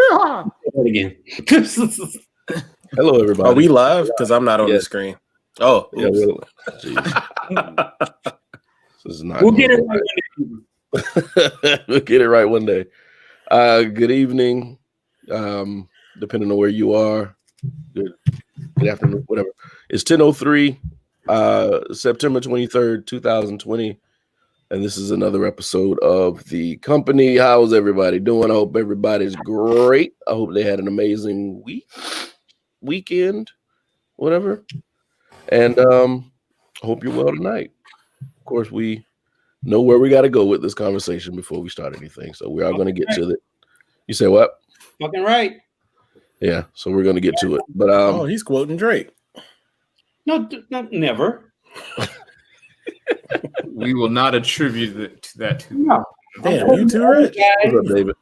Again. Hello, everybody. Are we live? Because I'm not on the screen. Oh, yeah. Well, this is not. We'll get it right one day. We'll get it right one day. Good evening. Depending on where you are. Good afternoon, whatever. It's 10:03, September 23rd, 2020. And this is another episode of The Company. How's everybody doing? I hope everybody's great. I hope they had an amazing weekend, whatever. And I hope you're well tonight. Of course, we know where we got to go with this conversation before we start anything. So we are going to get to it. You say what? Fucking right. Yeah, so we're going to get to it. But he's quoting Drake. No, never. We will not attribute that to no. Damn, you too rich. What's up, David?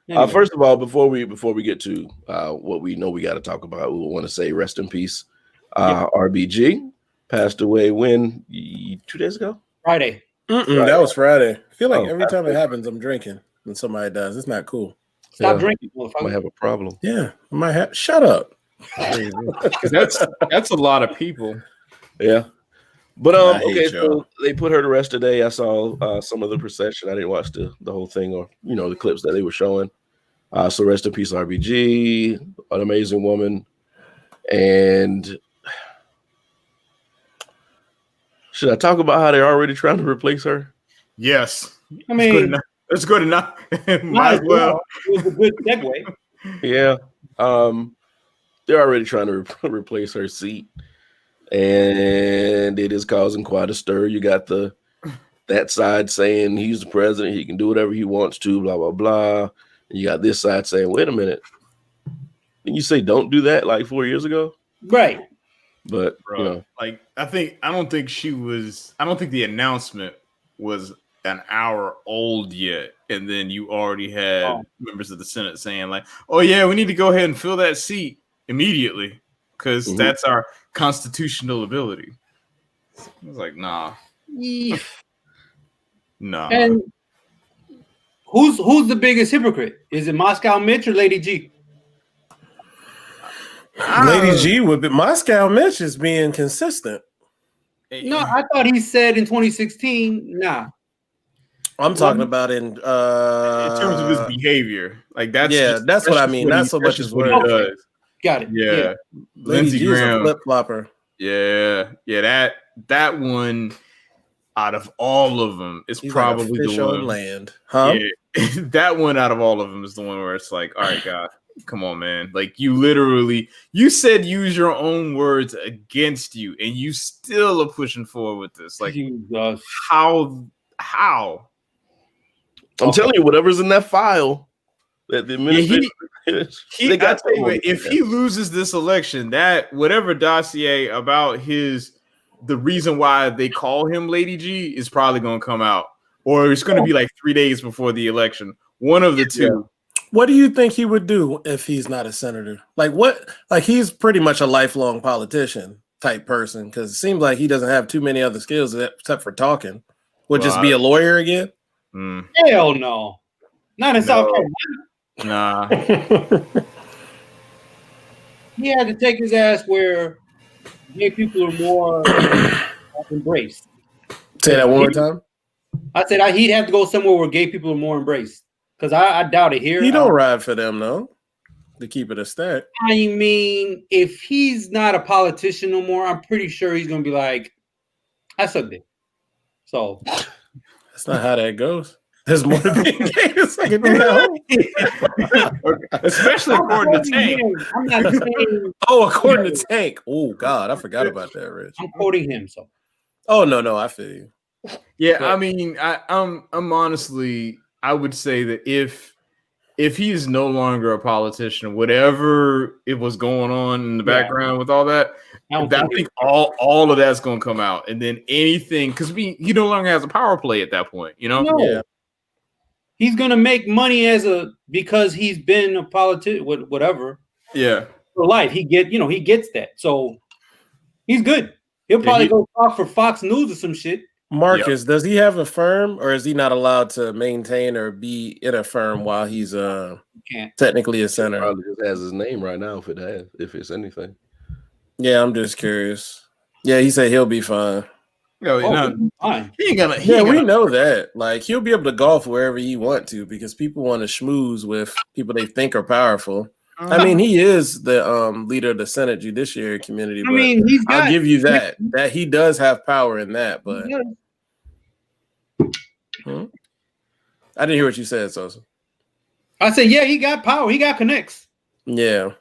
Anyway. First of all, before we get to what we know we got to talk about, we want to say rest in peace. RBG passed away when 2 days ago. Friday. That was Friday. I feel like every time it happens, I'm drinking when somebody dies. It's not cool. Stop drinking, I motherfucker. might have a problem. Yeah, I might have. Shut up. that's a lot of people. Yeah. But I hate okay, y'all. so they put her to rest today. I saw some of the procession. I didn't watch the whole thing or the clips that they were showing. So rest in peace, RBG, an amazing woman. And should I talk about how they're already trying to replace her? Yes. I mean, it's good enough. Might as well. It was a good segue. Yeah. They're already trying to replace her seat. And it is causing quite a stir. You got that side saying he's the president, he can do whatever he wants to, blah, blah, blah. And you got this side saying, wait a minute. Didn't you say don't do that like 4 years ago? Right. But Bro, I don't think the announcement was an hour old yet. And then you already had members of the Senate saying like, oh yeah, we need to go ahead and fill that seat immediately because that's our constitutional ability. I was like, nah. Nah. And who's the biggest hypocrite? Is it Moscow Mitch or Lady G? Lady G would be. Moscow Mitch is being consistent. No, I thought he said in 2016, nah. I'm talking about in terms of his behavior. Like that's what I mean. Not so much as what he does. Got it. Yeah. Lindsey G is a flip flopper. Yeah. That one out of all of them is probably like a fish the one on land. Huh? Yeah, that one out of all of them is the one where it's like, all right, God, come on, man. Like you said use your own words against you, and you still are pushing forward with this. Like how? I'm telling you, whatever's in that file that the administration if he loses this election, that whatever dossier about the reason why they call him Lady G is probably going to come out, or it's going to be like 3 days before the election. One of the two. What do you think he would do if he's not a senator? Like what? Like he's pretty much a lifelong politician type person because it seems like he doesn't have too many other skills except for talking. Would just be a lawyer again? Hell no. Not in South Carolina. Nah. He had to take his ass where gay people are more embraced. Say that one more time. I said he'd have to go somewhere where gay people are more embraced. Because I doubt it here. He don't ride for them, though, to keep it a stack. I mean, if he's not a politician no more, I'm pretty sure he's going to be like, I suck dick. So. That's not how that goes. There's more to being gay. It's like, especially according to Tank. I'm not saying. According to Tank. Oh, God, I forgot about that, Rich. I'm quoting him, so. Oh, no, I feel you. Yeah, I mean, I'm honestly, I would say that if he is no longer a politician, whatever it was going on in the background with all that, I think all of that's going to come out, and then anything because he no longer has a power play at that point, No. Yeah. He's gonna make money because he's been a politician, whatever. Yeah, for life, he gets that, so he's good. He'll probably go talk for Fox News or some shit. Marcus, does he have a firm, or is he not allowed to maintain or be in a firm while he's Can't. technically a senator? Probably just has his name right now if it's anything. Yeah, I'm just curious. Yeah, he said he'll be fine. No, Fine. he ain't gonna. Yeah, we know that. Like, he'll be able to golf wherever he want to because people want to schmooze with people they think are powerful. I mean, he is the leader of the Senate Judiciary Committee. I mean, I'll give you that he does have power in that. But I didn't hear what you said, Sosa. I said, yeah, he got power. He got connects. Yeah.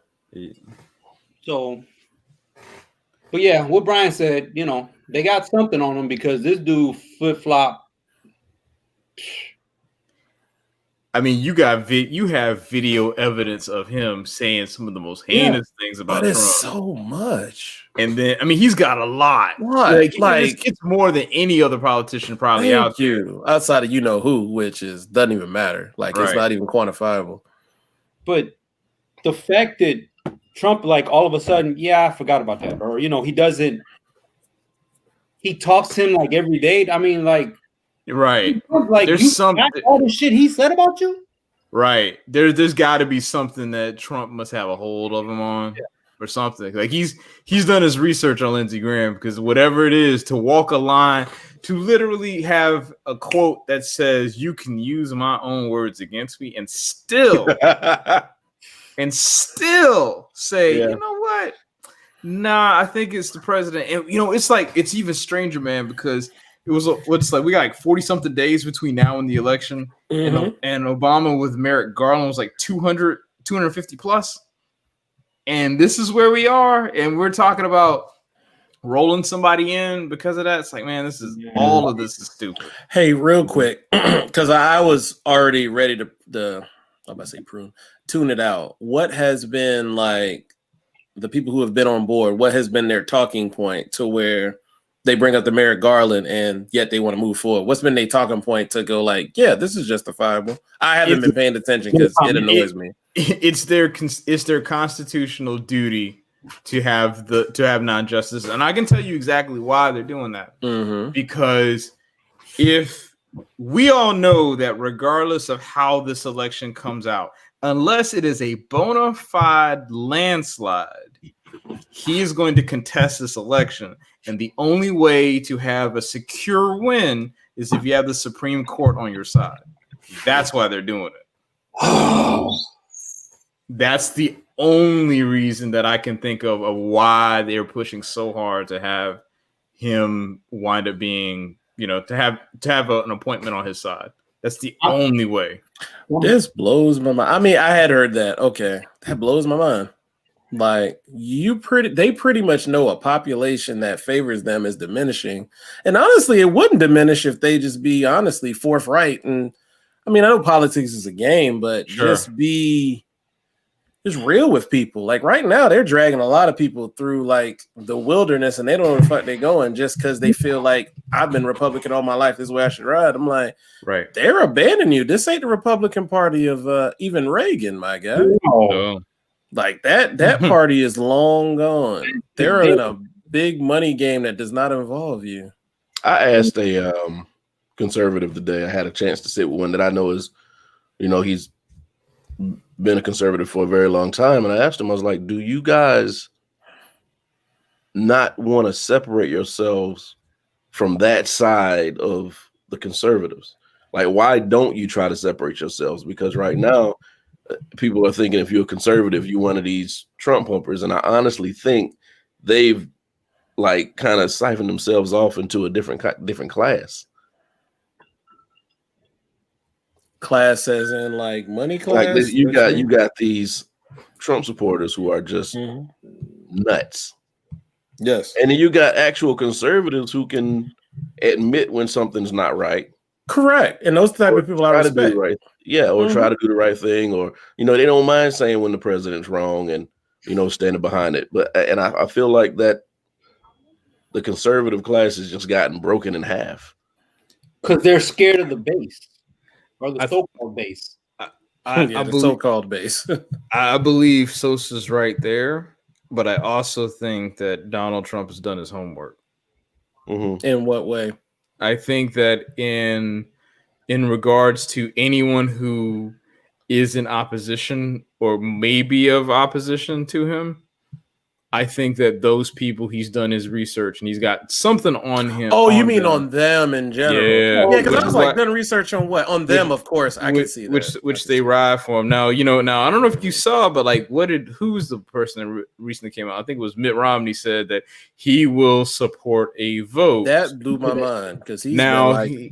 So, but yeah, what Brian said, you know, they got something on him because this dude flip flop. I mean, you have video evidence of him saying some of the most heinous things about But Trump. it's so much. And then, I mean, he's got a lot. What? Like it's more than any other politician probably out there. Outside of you know who, which doesn't even matter. Like, it's not even quantifiable. But the fact that Trump, like, all of a sudden, yeah, I forgot about that, or you know, he talks to him like every day. I mean, like, right? Like, there's something all the shit he said about you. Right. There's got to be something that Trump must have a hold of him on, or something. Like he's done his research on Lindsey Graham, because whatever it is, to walk a line, to literally have a quote that says you can use my own words against me and still say, you know what? Nah, I think it's the president. And you know, it's like, it's even stranger, man, because it was what's like we got like 40 something days between now and the election, and Obama with Merrick Garland was like 250 plus, and this is where we are, and we're talking about rolling somebody in because of that. It's like, man, all of this is stupid. Hey, real quick, because I was already ready to I'm about to say tune it out. What has been, like, the people who have been on board, what has been their talking point to where they bring up the Merrick Garland and yet they want to move forward? What's been their talking point to go like, yeah, this is justifiable? I haven't been paying attention because it annoys me. It's their constitutional duty to have non-justice, and I can tell you exactly why they're doing that. Because if we all know that regardless of how this election comes out, unless it is a bona fide landslide, he is going to contest this election. And the only way to have a secure win is if you have the Supreme Court on your side. That's why they're doing it. That's the only reason that I can think of why they're pushing so hard to have him wind up being, you know, to have an appointment on his side. That's the only way. This blows my mind. I mean, I had heard that. Okay, that blows my mind. Like, they pretty much know a population that favors them is diminishing. And honestly, it wouldn't diminish if they just be honestly forthright. And I mean, I know politics is a game, but just be real with people. Like, right now, they're dragging a lot of people through like the wilderness, and they don't know where the fuck they're going just because they feel like, I've been Republican all my life, this is where I should ride. I'm like, right, they're abandoning you. This ain't the Republican Party of even Reagan, my guy. No. Like, that party is long gone. They're in a big money game that does not involve you. I asked a conservative today. I had a chance to sit with one that I know is, you know, he's been a conservative for a very long time. And I asked him, I was like, do you guys not want to separate yourselves from that side of the conservatives? Like, why don't you try to separate yourselves? Because right now, people are thinking if you're a conservative, you're one of these Trump pumpers. And I honestly think they've like kind of siphoned themselves off into a different class. Class as in like money class? Like you got these Trump supporters who are just nuts. Yes. And then you got actual conservatives who can admit when something's not right. Correct. And those type of people I respect. Right. Yeah, or try to do the right thing, or, you know, they don't mind saying when the president's wrong and, you know, standing behind it. But I feel like that the conservative class has just gotten broken in half. Because they're scared of the base, or the so-called base. I the believe, so-called base. I believe Sosa's right there, but I also think that Donald Trump has done his homework. In what way? I think that in regards to anyone who is in opposition or maybe of opposition to him, I think that those people, he's done his research and he's got something on him. Oh, you on mean them. on them in general? Yeah. Yeah, because Which I was is like, why- done research on what? On them, of course. I can see that. Which they ride for him. Now, now I don't know if you saw, but like, who's the person that recently came out? I think it was Mitt Romney said that he will support a vote. That blew my mind because he's Now, been like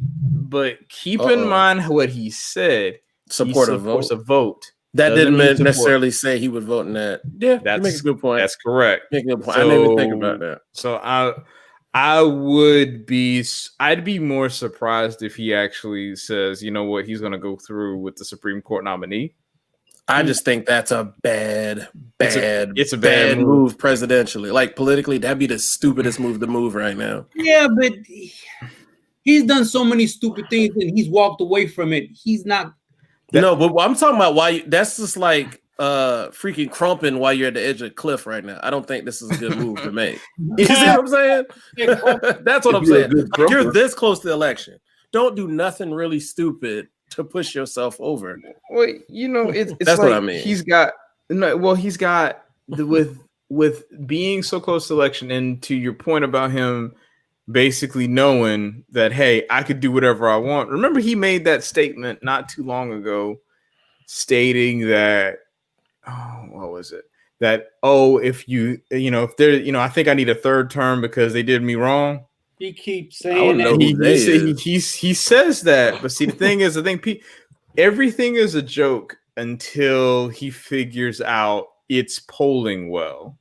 but keep in mind what he said. support he a supports vote. a vote. That Doesn't didn't mean support. necessarily say he would vote in that. Yeah, you That's make a good point. That's correct. Make a good point. I didn't even think about that. So I'd be more surprised if he actually says, you know what, he's going to go through with the Supreme Court nominee. I just think that's a bad it's a bad move presidentially. Like politically, that'd be the stupidest move to move right now. Yeah, but he's done so many stupid things and he's walked away from it. He's not. No, but I'm talking about why that's just like freaking crumping while you're at the edge of the cliff right now. I don't think this is a good move to make. You see what I'm saying? That's what I'm You're a saying. good Like, you're crumper. this close to the election. Don't do nothing really stupid to push yourself over. Well, it's That's like what I mean. He's got with being so close to election, and to your point about him basically knowing that, hey, I could do whatever I want. Remember, he made that statement not too long ago, stating that, what was it? That if there, I think I need a third term because they did me wrong. He keeps I don't saying know that. who He says that, but see, the thing is, I think everything is a joke until he figures out it's polling well.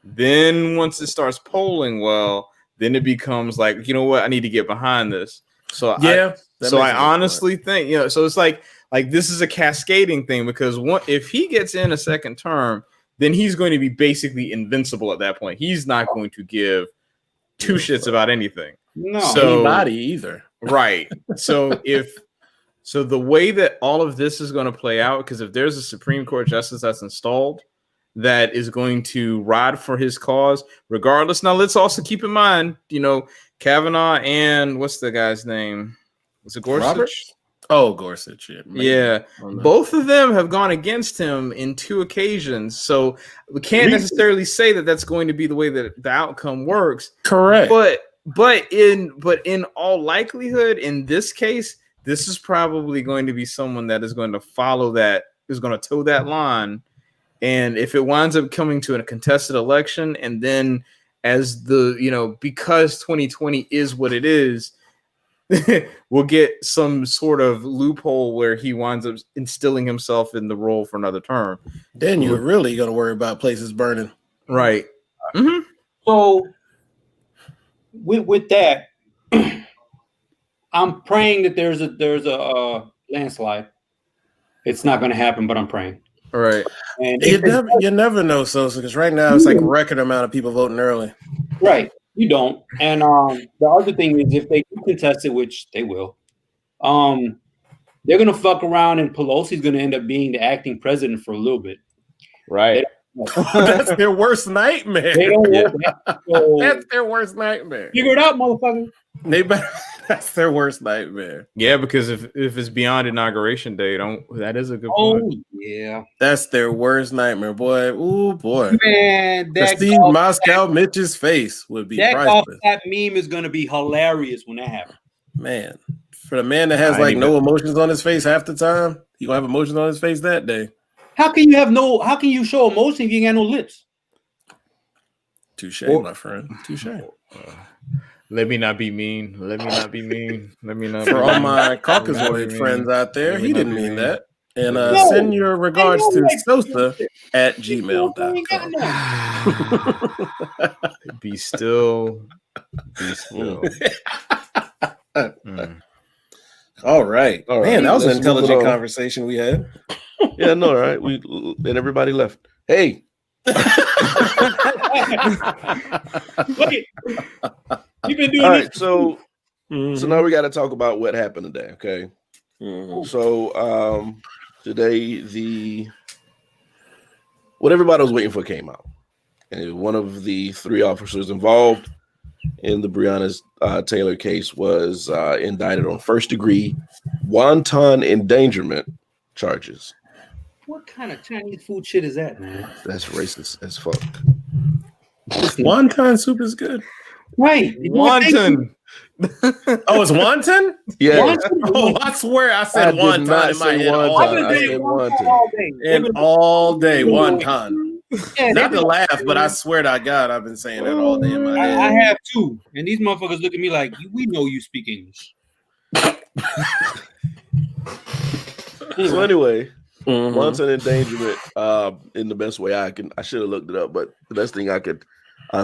Then once it starts polling well, then it becomes like, you know what, I need to get behind this. So Yeah. I honestly think, so it's like this is a cascading thing, because if he gets in a second term, then he's going to be basically invincible at that point. He's not going to give two shits about anything. No. So- anybody either. Right. So the way that all of this is going to play out, because if there's a Supreme Court justice that's installed that is going to ride for his cause, regardless. Now, let's also keep in mind, Kavanaugh and what's the guy's name? Was it Gorsuch? Roberts? Oh, Gorsuch. Yeah. Both of them have gone against him in 2 occasions. So we can't necessarily say that that's going to be the way that the outcome works. Correct. But in all likelihood, in this case, this is probably going to be someone that is going to follow that, is going to toe that line. And if it winds up coming to a contested election, and then as because 2020 is what it is, we'll get some sort of loophole where he winds up instilling himself in the role for another term. Then you're really going to worry about places burning. Right. Mm-hmm. So with that, I'm praying that there's a landslide. It's not going to happen, but I'm praying. All right. And You never know, Sosa, because right now it's like a record amount of people voting early. right, you don't. And the other thing is, if they do contest it, which they will, they're going to fuck around, and Pelosi's going to end up being the acting president for a little bit. Right. That's their worst nightmare. They don't want that. So That's their worst nightmare. figure it out, motherfucker. That's their worst nightmare. Yeah, because if it's beyond inauguration day, that is a good Oh point. yeah, That's their worst nightmare, boy. Ooh, boy. man. The Steve Moscow Mitch's face would be priceless. That meme is going to be hilarious when that happens. Man, for the man that has like no emotions on his face half the time, he gonna have emotions on his face that day. How can you show emotion if you ain't got no lips? Touche, my friend. Touche. Let me not be mean. Let me not be mean. Let me not. For be all mean. my Let me Caucasoid not be friends mean. out there, Let me he not didn't be mean mean. that. And No. send your regards to Sosa at We ain't got gmail.com. none. Be still. Be still. All right. All right. Man, that was an Let's move it intelligent on. conversation we had. Yeah, no, right. And everybody left. Hey, Wait, you've been doing all this. right. So now we got to talk about what happened today. Okay. Mhm. So today what everybody was waiting for came out, and one of the 3 officers involved in the Breonna Taylor case was indicted on first-degree wanton endangerment charges. What kind of Chinese food shit is that, man? That's racist as fuck. Wonton soup is good. Right. Wonton. Oh, it's wonton? Yeah. Oh, I swear I I said did wonton not in my say head all wonton. I've been I day. said saying wonton. all day. And all day wonton. Yeah, Not to laugh, but I swear to God, I've been saying that all day in my head. I have too. And these motherfuckers look at me like, we know you speak English. So anyway, Mhm. wanton endangerment in the best way I should have looked it up, but the best thing I could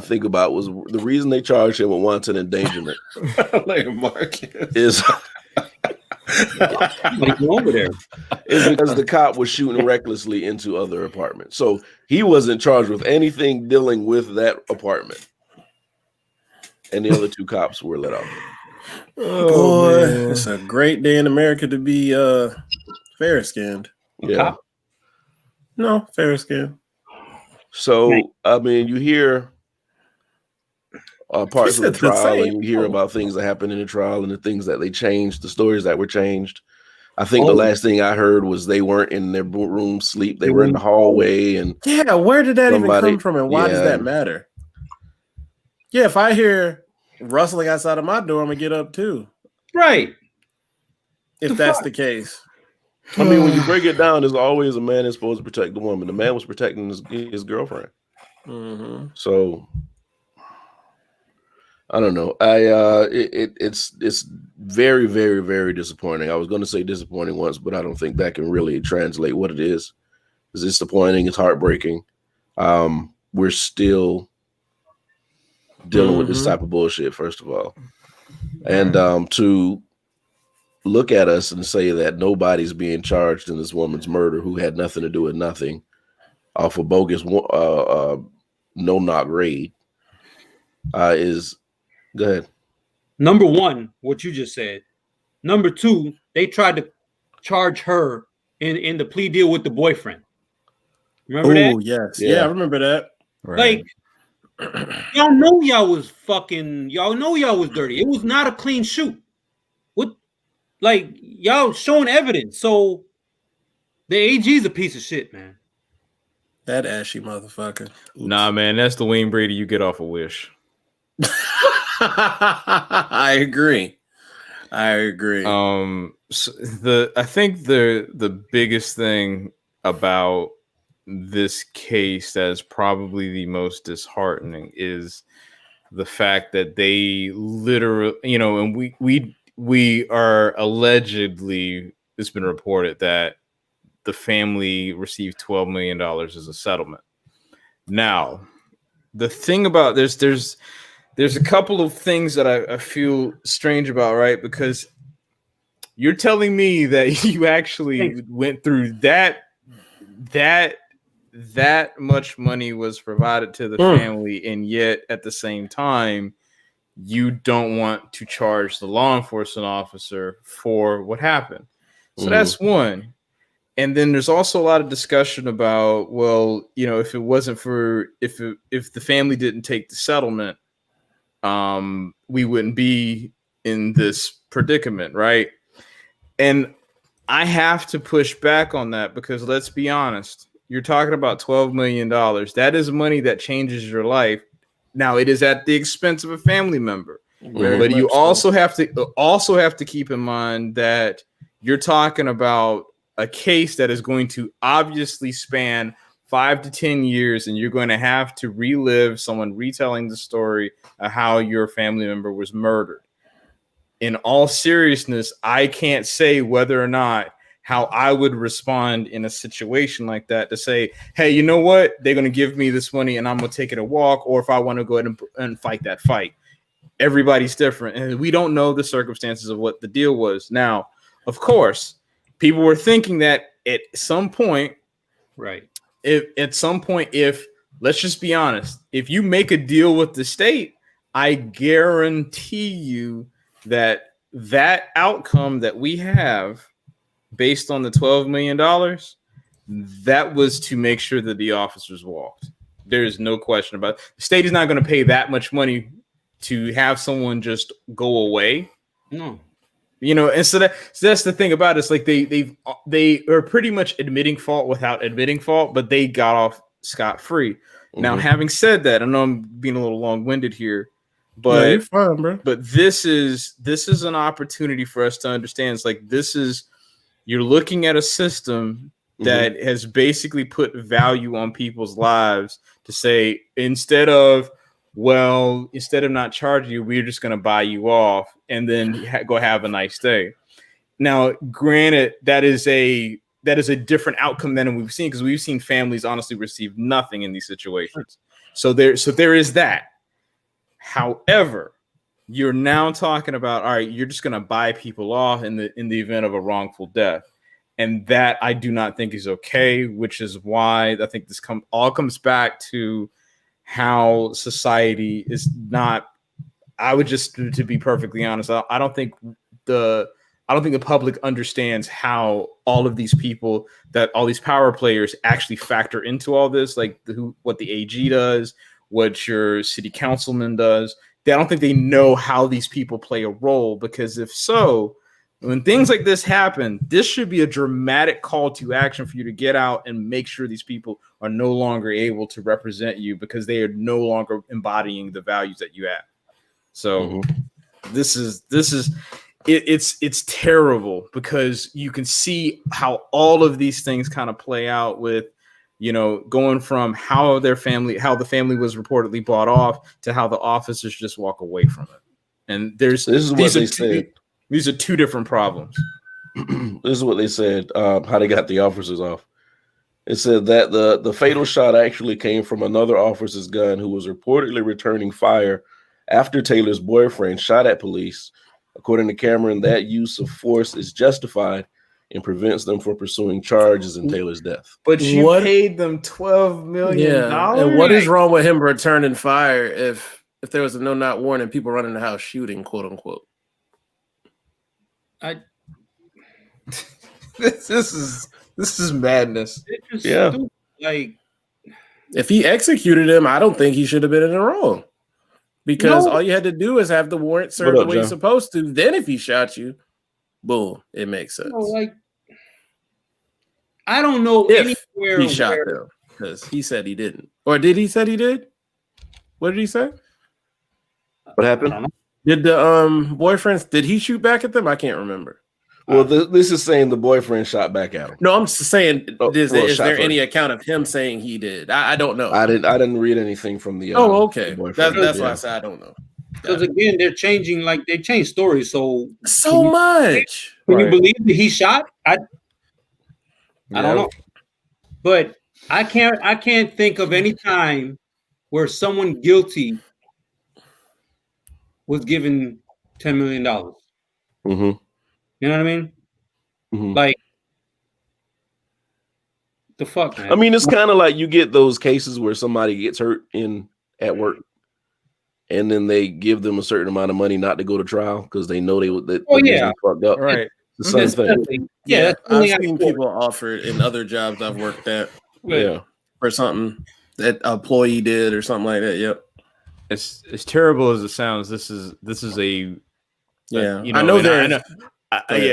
think about was the reason they charged him with wanton endangerment Like Marcus. is Like over there. is because the cop was shooting recklessly into other apartments. So he wasn't charged with anything dealing with that apartment. And the other two cops were let off. Boy, it's a great day in America to be fair skinned. Yeah. Cop? No, fair skinned. So I mean, you hear parts of the It's the trial, same. and you hear about things that happened in the trial and the things that they changed, the stories that were changed. I think the last thing I heard was they weren't in their room sleep; they were in the hallway. And Yeah, where did that even Somebody- come from, and why does yeah. that matter? Yeah, if I hear rustling outside of my door, I'm gonna get up too. Right. If The that's fuck? the case. I mean, when you break it down, there's always a man that's supposed to protect the woman. The man was protecting his girlfriend. Mhm. So I don't know. It's very, very, very disappointing. I was going to say disappointing once, but I don't think that can really translate what it is. It's disappointing. It's heartbreaking. We're still dealing with this type of bullshit, first of all, and to look at us and say that nobody's being charged in this woman's murder who had nothing to do with nothing off a bogus no-knock raid is go ahead. Number one, what you just said. Number two, they tried to charge her in the plea deal with the boyfriend. Remember Oh that? yes, Yeah. yeah, I remember that. Like, y'all know y'all was dirty. It was not a clean shoot. What, like, y'all showing evidence. So the AG's a piece of shit, man. That ashy motherfucker. Nah, man, that's the Wayne Brady you get off a Wish. I agree. So I think the biggest thing about this case that is probably the most disheartening is the fact that they literally, and we are allegedly, it's been reported that the family received $12 million as a settlement. Now, the thing about this, there's a couple of things that I feel strange about, right? Because you're telling me that you actually went through that much money was provided to the family, and yet at the same time, you don't want to charge the law enforcement officer for what happened. So that's one. And then there's also a lot of discussion about, well, if it wasn't for if the family didn't take the settlement, we wouldn't be in this predicament, right? And I have to push back on that because let's be honest, you're talking about $12 million. That is money that changes your life. Now it is at the expense of a family member, but you also have to keep in mind that you're talking about a case that is going to obviously span 5 to 10 years, and you're going to have to relive someone retelling the story of how your family member was murdered. In all seriousness, I can't say whether or not how I would respond in a situation like that to say, hey, you know what? They're going to give me this money and I'm going to take it a walk, or if I want to go ahead and fight that fight. Everybody's different, and we don't know the circumstances of what the deal was. Now, of course, people were thinking that at some point, Right. if let's just be honest, if you make a deal with the state, I guarantee you that outcome that we have based on the $12 million, that was to make sure that the officers walked. There is no question about it. The state is not going to pay that much money to have someone just go away. No. And so that's the thing about it. It's like they are pretty much admitting fault without admitting fault, but they got off scot-free. Mm-hmm. Now, having said that, I know I'm being a little long-winded here, but you're fine, bro. But this is an opportunity for us to understand. It's like you're looking at a system that has basically put value on people's lives to say, instead of not charging you, we're just going to buy you off and then go have a nice day. Now, granted, that is a different outcome than we've seen, because we've seen families honestly receive nothing in these situations. So there is that. However, you're now talking about, all right, you're just going to buy people off in the event of a wrongful death. And that I do not think is okay, which is why I think this all comes back to how society is not. I would just, to be perfectly honest, I don't think the public understands how all of these people, that all these power players actually factor into all this, like what the AG does, what your city councilman does. I don't think they know how these people play a role, because if so, when things like this happen, this should be a dramatic call to action for you to get out and make sure these people are no longer able to represent you, because they are no longer embodying the values that you have. So it's terrible, because you can see how all of these things kind of play out with, going from how the family was reportedly bought off to how the officers just walk away from it. And this is what they said. These are two different problems. This is what they said, how they got the officers off. It said that the fatal shot actually came from another officer's gun who was reportedly returning fire after Taylor's boyfriend shot at police. According to Cameron, that use of force is justified and prevents them from pursuing charges in Taylor's death. But you paid them $12 million. Yeah. And what is wrong with him returning fire if there was a no-knock warning, people running the house shooting, quote unquote? This is madness. Yeah. Stupid. Like, if he executed him, I don't think he should have been in the wrong, because all you had to do is have the warrant served the way you're supposed to. Then if he shot you, boom, it makes sense. I don't know if anywhere he shot them, because he said he didn't. Or did he say he did? What did he say? What happened? Did the boyfriend, did he shoot back at them? I can't remember. Well, this is saying the boyfriend shot back at him. No, I'm just saying, is there any account of him saying he did? I don't know. I didn't read anything from the okay. That's why I said I don't know. Because again, they're changing, they change stories so much. Can you believe that he shot? I don't know. But I can't think of any time where someone guilty was given $10 million. Mm-hmm. You know what I mean? Mm-hmm. Like, the fuck, man. I mean, it's kind of like you get those cases where somebody gets hurt at work, and then they give them a certain amount of money not to go to trial because they know they fucked up. Right. It's the same thing. Yeah, I've seen people offered in other jobs I've worked at. Yeah. For something that an employee did or something like that. Yep. As terrible as it sounds, this is a I know there.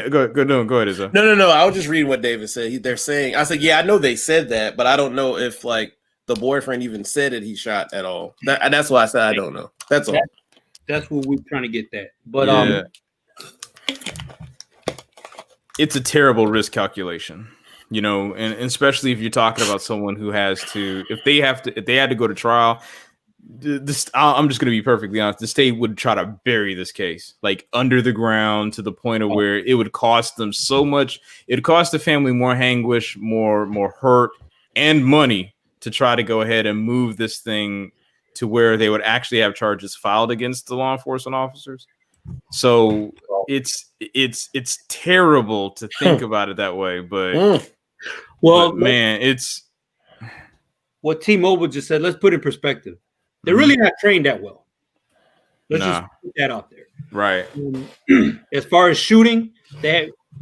Go ahead, Izzo. No. I was just reading what David said. They're saying, I said, yeah, I know they said that, but I don't know if the boyfriend even said it. He shot at all. That's why I said I don't know. That's all. That's what we're trying to get that. But it's a terrible risk calculation, and especially if you're talking about someone who has to, if they had to go to trial. I'm just going to be perfectly honest. The state would try to bury this case under the ground to the point of where it would cost them so much. It'd cost the family more anguish, more hurt, and money to try to go ahead and move this thing to where they would actually have charges filed against the law enforcement officers. So it's terrible to think about it that way, but man, it's what T-Mobile just said. Let's put it in perspective. They're really not trained that well. Let's just put that out there. Right. As far as shooting,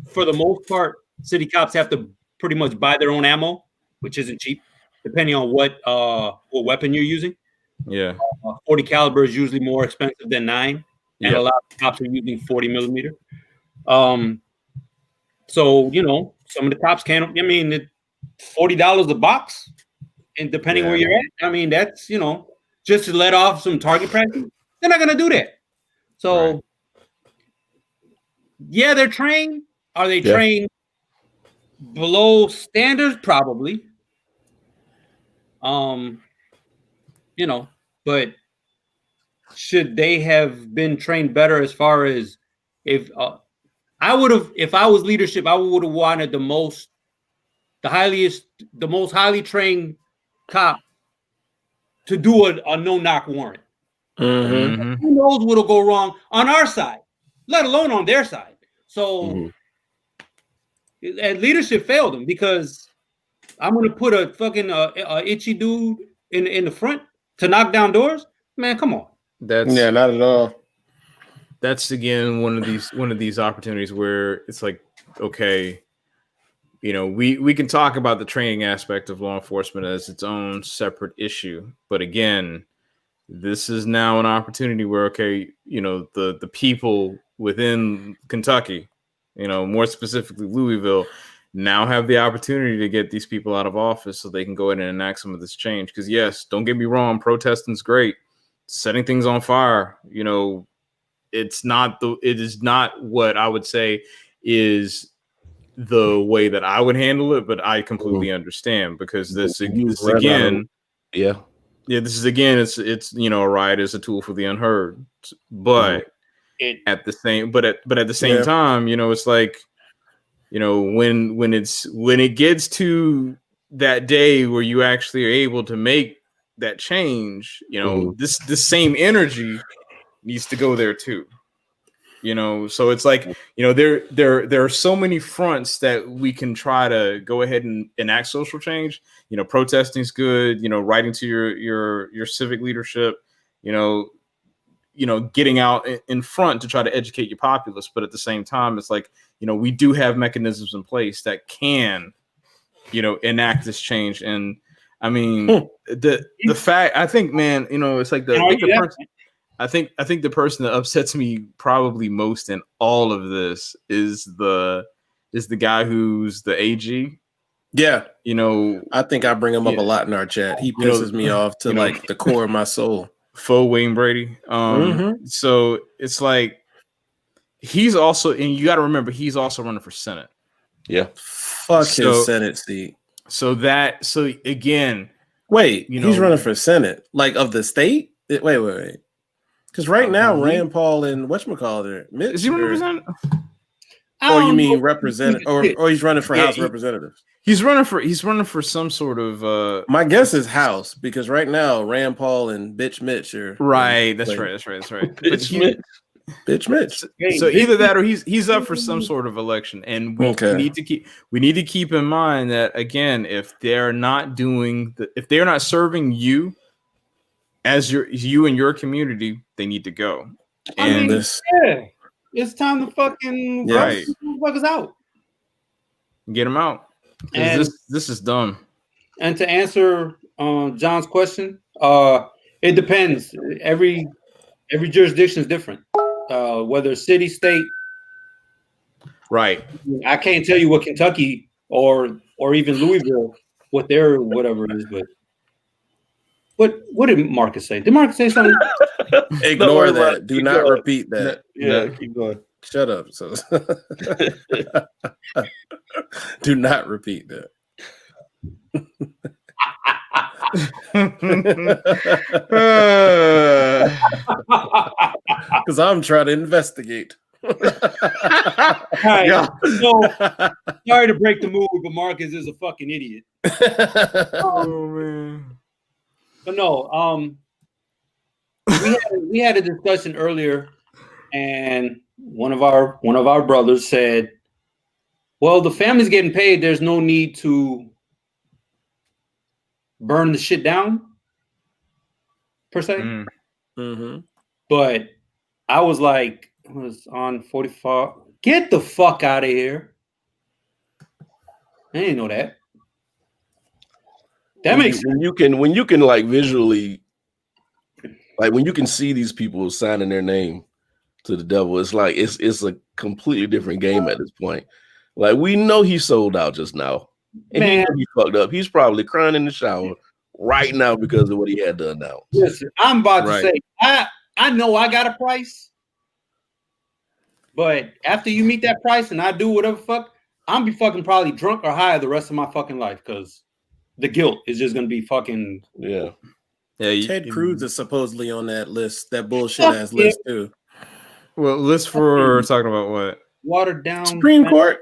for the most part, city cops have to pretty much buy their own ammo, which isn't cheap, depending on what weapon you're using. Yeah. .40 caliber is usually more expensive than 9, and a lot of cops are using 40 millimeter. So some of the cops can't. I mean, it's $40 a box, and depending where you're at, I mean, that's just to let off some target practice. They're not gonna do that. So, they're trained. Are they trained below standards? Probably. But should they have been trained better as far as if I would have, if I was leadership, I would have wanted the most highly trained cop to do a no-knock warrant. Mm-hmm. Who knows what'll go wrong on our side, let alone on their side. So, and leadership failed them because I'm gonna put a fucking itchy dude in the front to knock down doors. Man, come on. That's not at all. That's again one of these opportunities where it's like, okay, we can talk about the training aspect of law enforcement as its own separate issue, but again, this is now an opportunity where the people within Kentucky, more specifically Louisville, now have the opportunity to get these people out of office so they can go ahead and enact some of this change. Because yes, don't get me wrong, protesting's great, setting things on fire, it is not what I would say is the way that I would handle it, but I completely understand because this again, it's a riot is a tool for the unheard, but at the same time, it's like, when it gets to that day where you actually are able to make that change, this same energy needs to go there too. So it's like, there are so many fronts that we can try to go ahead and enact social change. Protesting is good, writing to your civic leadership, getting out in front to try to educate your populace. But at the same time, it's like, we do have mechanisms in place that can, enact this change. And I mean, the fact, I think, man, it's like I think the person that upsets me probably most in all of this is the guy who's the AG. Yeah, I think I bring him up a lot in our chat. He pisses me off to like the core of my soul. Faux Wayne Brady. So it's like he's also, and you got to remember, he's also running for Senate. Yeah, fuck his Senate seat. So again, wait, he's running for Senate, like of the state. Wait. Because right now, Rand Paul and whatchamacallit, Mitch, is he representing? Or you mean representative? Or he's running for House Representatives? He's running for some sort of. My guess is House, because right now Rand Paul and Bitch Mitch are right. That's right. Bitch Mitch. So either that or he's up for some sort of election, and we need to keep in mind that again, if they're not serving you as you and your community, they need to go. And it's time to fucking motherfuckers out. Get them out. And this is dumb. And to answer John's question, it depends. Every jurisdiction is different. Whether city, state, right? I can't tell you what Kentucky or even Louisville, what their whatever it is, but. What did Marcus say? Did Marcus say something? Ignore that. Do not repeat that. Yeah, keep going. Shut up. So do not repeat that. Because I'm trying to investigate. Right. So sorry to break the mood, but Marcus is a fucking idiot. Oh man. But no, we had a discussion earlier, and one of our brothers said, "Well, the family's getting paid. There's no need to burn the shit down, per se." Mm-hmm. But I was like, I was on 45. Get the fuck out of here! I didn't know that. That makes sense. When you can like visually Like when you can see these people signing their name to the devil, it's like it's a completely different game at this point. Like we know he sold out just now, and Man. he fucked up. He's probably crying in the shower right now because of what he had to announce. Listen, I'm about Right. to say, I know I got a price, but after you meet that price and I do whatever fuck, I'm be fucking probably drunk or high the rest of my fucking life because the guilt is just gonna be fucking. Yeah. Yeah, Ted Cruz is supposedly on that list, that bullshit Fuck ass yeah. list too. Well, list for talking about what? Watered down Supreme Court.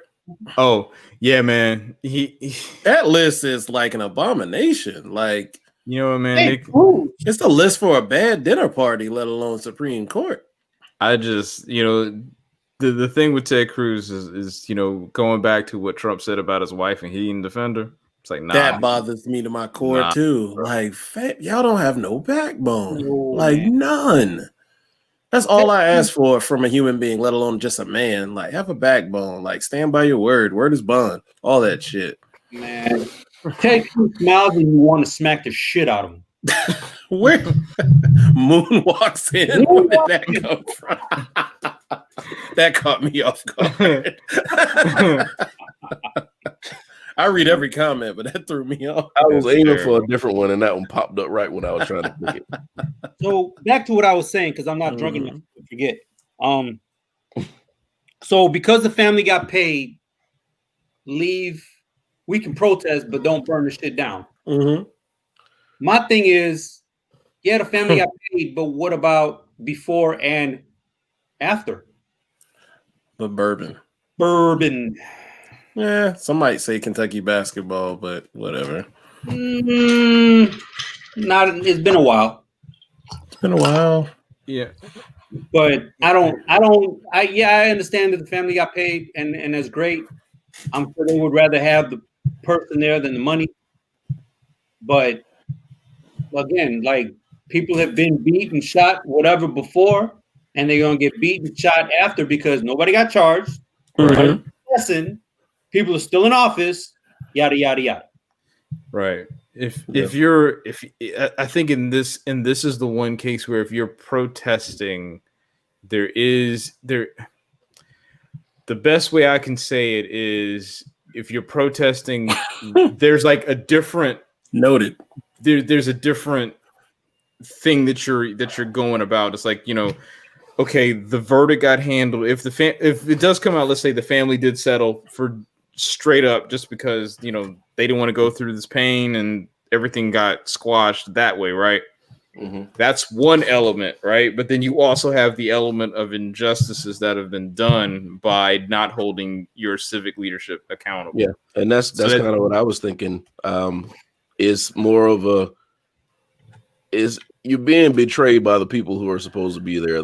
Oh, yeah, man. He That list is like an abomination. Like you know what, man? Hey, Cruz. it's a list for a bad dinner party, let alone Supreme Court. I just, the thing with Ted Cruz is going back to what Trump said about his wife and he didn't defend her. It's like, nah. That bothers me to my core Nah. too. Like, y'all don't have no backbone. No, Like man. none. That's all I ask for from a human being, let alone just a man. Like, have a backbone. Like, stand by your word. Word is bond. All that shit. Man, Ted Cruz smiles and you want to smack the shit out of him. Where Moon walks in? Where did that come from? That caught me off guard. I read every comment, but that threw me off. I was That's aiming terrible. for a different one, and that one popped up right when I was trying to pick it. So back to what I was saying, because I'm not drunk enough to forget. So because the family got paid, leave. We can protest, but don't burn the shit down. Mm-hmm. My thing is, yeah, the family got paid, but what about before and after? But bourbon. Bourbon. Yeah, some might say Kentucky basketball, but whatever. Not. It's been a while, It's been a while. Yeah. but I understand that the family got paid, and that's great. I'm sure they would rather have the person there than the money. But again, like people have been beat and shot, whatever before, and they're gonna get beat and shot after because nobody got charged. Mhm. Listen, people are still in office, yada yada yada. Right. I think in this is the one case where if you're protesting, the best way I can say it is if you're protesting, there's like a different Noted. there's a different thing that you're going about. It's like, okay, the verdict got handled. If if it does come out, let's say the family did settle for straight up just because they didn't want to go through this pain and everything got squashed that way, right? Mm-hmm. That's one element, right? But then you also have the element of injustices that have been done by not holding your civic leadership accountable. Yeah, and that's So that- kind of what I was thinking. Is more of is you're being betrayed by the people who are supposed to be there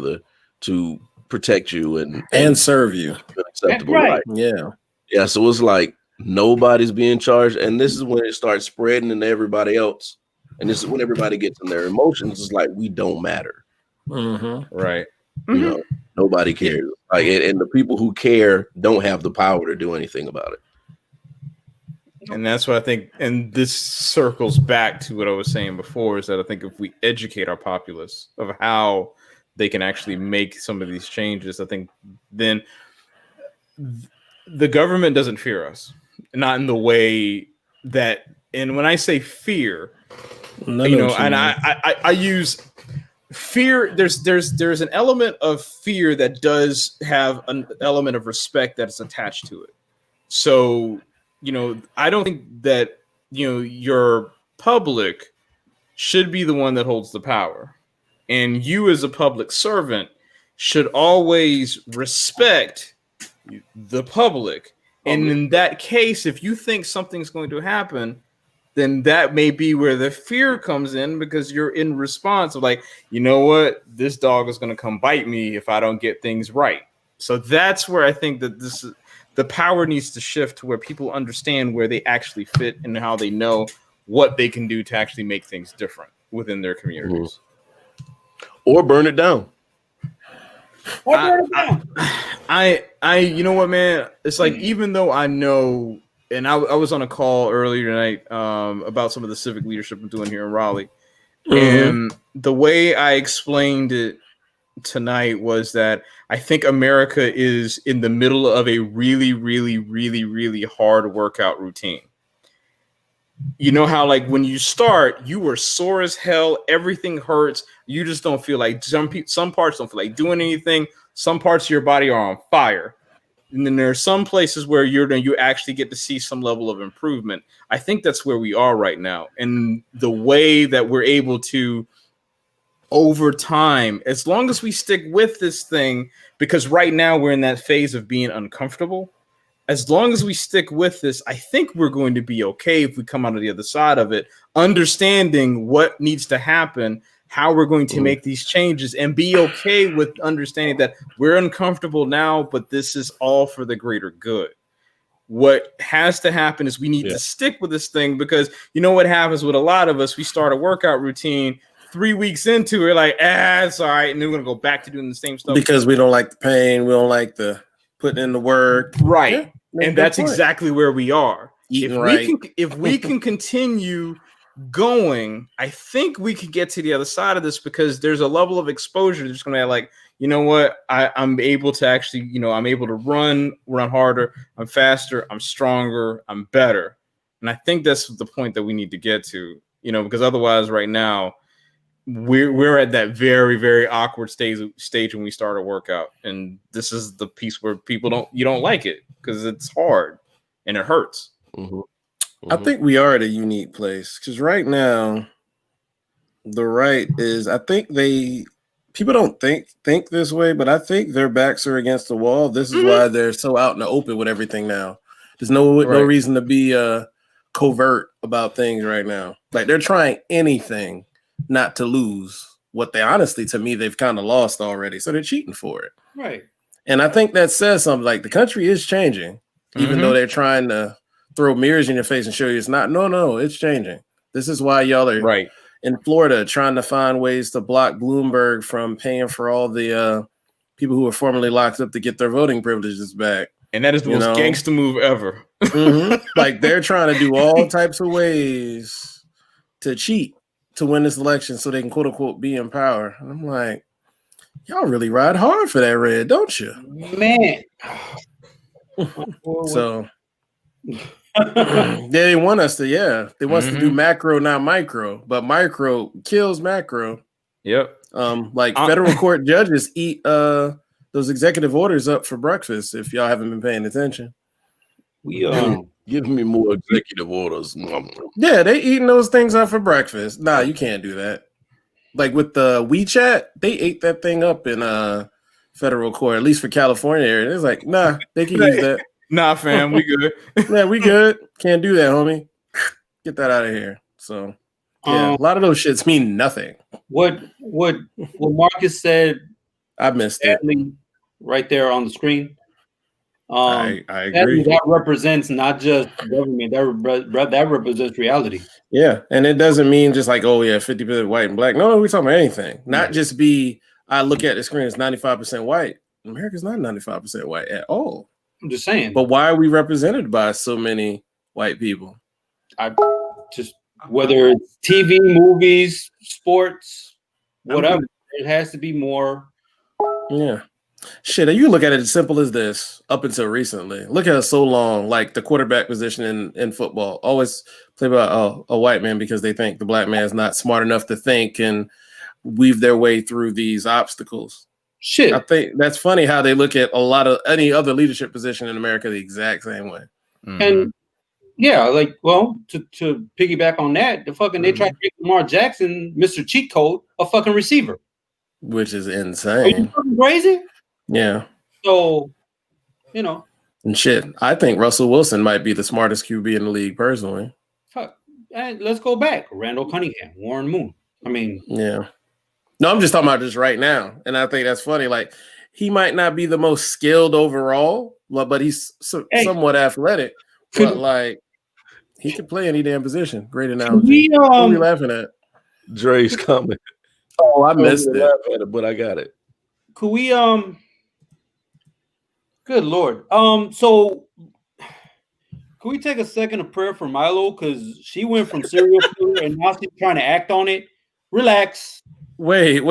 to protect you and serve you. acceptable. That's right. Right. Yeah. Yeah, so it's like nobody's being charged, and this is when it starts spreading into everybody else, and this is when everybody gets in their emotions. It's like we don't matter, Mm-hmm. Right. you know. Nobody cares, like, and the people who care don't have the power to do anything about it. And that's what I think. And this circles back to what I was saying before, is that I think if we educate our populace of how they can actually make some of these changes, I think then the government doesn't fear us, not in the way that, and when I say fear, I use fear. There's an element of fear that does have an element of respect that's attached to it. So, I don't think that, your public should be the one that holds the power. And you as a public servant should always respect the public. And in that case, if you think something's going to happen, then that may be where the fear comes in, because you're in response of like, you know what, this dog is going to come bite me if I don't get things right. So that's where I think that the power needs to shift to where people understand where they actually fit and how they know what they can do to actually make things different within their communities. Or burn it down. I you know what, man? It's like, even though I know, and I was on a call earlier tonight about some of the civic leadership I'm doing here in Raleigh, And the way I explained it tonight was that I think America is in the middle of a really, really, really, really hard workout routine. You know how like when you start, you are sore as hell, everything hurts, you just don't feel like some parts don't feel like doing anything, some parts of your body are on fire. And then there are some places where you actually get to see some level of improvement. I think that's where we are right now. And the way that we're able to, over time, as long as we stick with this thing, because right now we're in that phase of being uncomfortable, as long as we stick with this, I think we're going to be okay if we come out of the other side of it, understanding what needs to happen, how we're going to make these changes, and be okay with understanding that we're uncomfortable now, but this is all for the greater good. What has to happen is we need to stick with this thing, because you know what happens with a lot of us, we start a workout routine, 3 weeks into it, we're like, it's all right, and then we're gonna go back to doing the same stuff because we don't like the pain, we don't like the putting in the work, right? Yeah, and that's exactly where we are. If we can continue going, I think we could get to the other side of this, because there's a level of exposure that's going to like, you know what, I'm able to actually, you know, I'm able to run harder, I'm faster, I'm stronger, I'm better. And I think that's the point that we need to get to, you know, because otherwise right now we're at that very, very awkward stage when we start a workout. And this is the piece where you don't like it because it's hard and it hurts. I think we are at a unique place, because right now the right is, I think people don't think this way, but I think their backs are against the wall. This is why they're so out in the open with everything now. There's no reason to be covert about things right now. Like, they're trying anything not to lose what they honestly, to me, they've kind of lost already. So they're cheating for it. Right. And I think that says something. Like, the country is changing, even though they're trying to throw mirrors in your face and show you it's not. No, it's changing. This is why y'all are in Florida trying to find ways to block Bloomberg from paying for all the people who were formerly locked up to get their voting privileges back. And that is the most gangster move ever. Like, they're trying to do all types of ways to cheat to win this election so they can, quote unquote, be in power. And I'm like, y'all really ride hard for that red, don't you? Man. So they want us to, they want us to do macro, not micro, but micro kills macro. Yep. Like, federal court judges eat those executive orders up for breakfast, if y'all haven't been paying attention. We give me more executive orders. Yeah, they eating those things up for breakfast. Nah, you can't do that. Like with the WeChat, they ate that thing up in federal court, at least for California area. It's like, nah, they can use that. Nah, fam, we good. Yeah, we good. Can't do that, homie. Get that out of here. So yeah, a lot of those shits mean nothing. What Marcus said, I missed it right there on the screen. I agree. That represents not just government, that represents reality. Yeah, and it doesn't mean just like, oh yeah, 50% white and black. No, we're talking about anything. Not just I look at the screen, it's 95% white. America's not 95% white at all. I'm just saying. But why are we represented by so many white people? Whether it's TV, movies, sports, whatever, it has to be more. Yeah. Shit, you look at it as simple as this up until recently. Look at it so long, like the quarterback position in football. Always play by a white man because they think the black man is not smart enough to think and weave their way through these obstacles. Shit. I think that's funny how they look at a lot of any other leadership position in America the exact same way. And yeah, like, well, to piggyback on that, they tried to make Lamar Jackson, Mr. Cheat Code, a fucking receiver. Which is Are you insane. fucking crazy? Yeah. So, you know. And shit, I think Russell Wilson might be the smartest QB in the league personally. Fuck. And let's go back. Randall Cunningham, Warren Moon. I mean. Yeah. No, I'm just talking about just right now. And I think that's funny. Like, he might not be the most skilled overall, but he's somewhat athletic. But, like, he can play any damn position. Great analogy. What are we laughing at? Dre's coming. Oh, I missed it. But I got it. Could we good Lord. So can we take a second of prayer for Milo? Because she went from serial killer and now she's trying to act on it. Relax. Wait.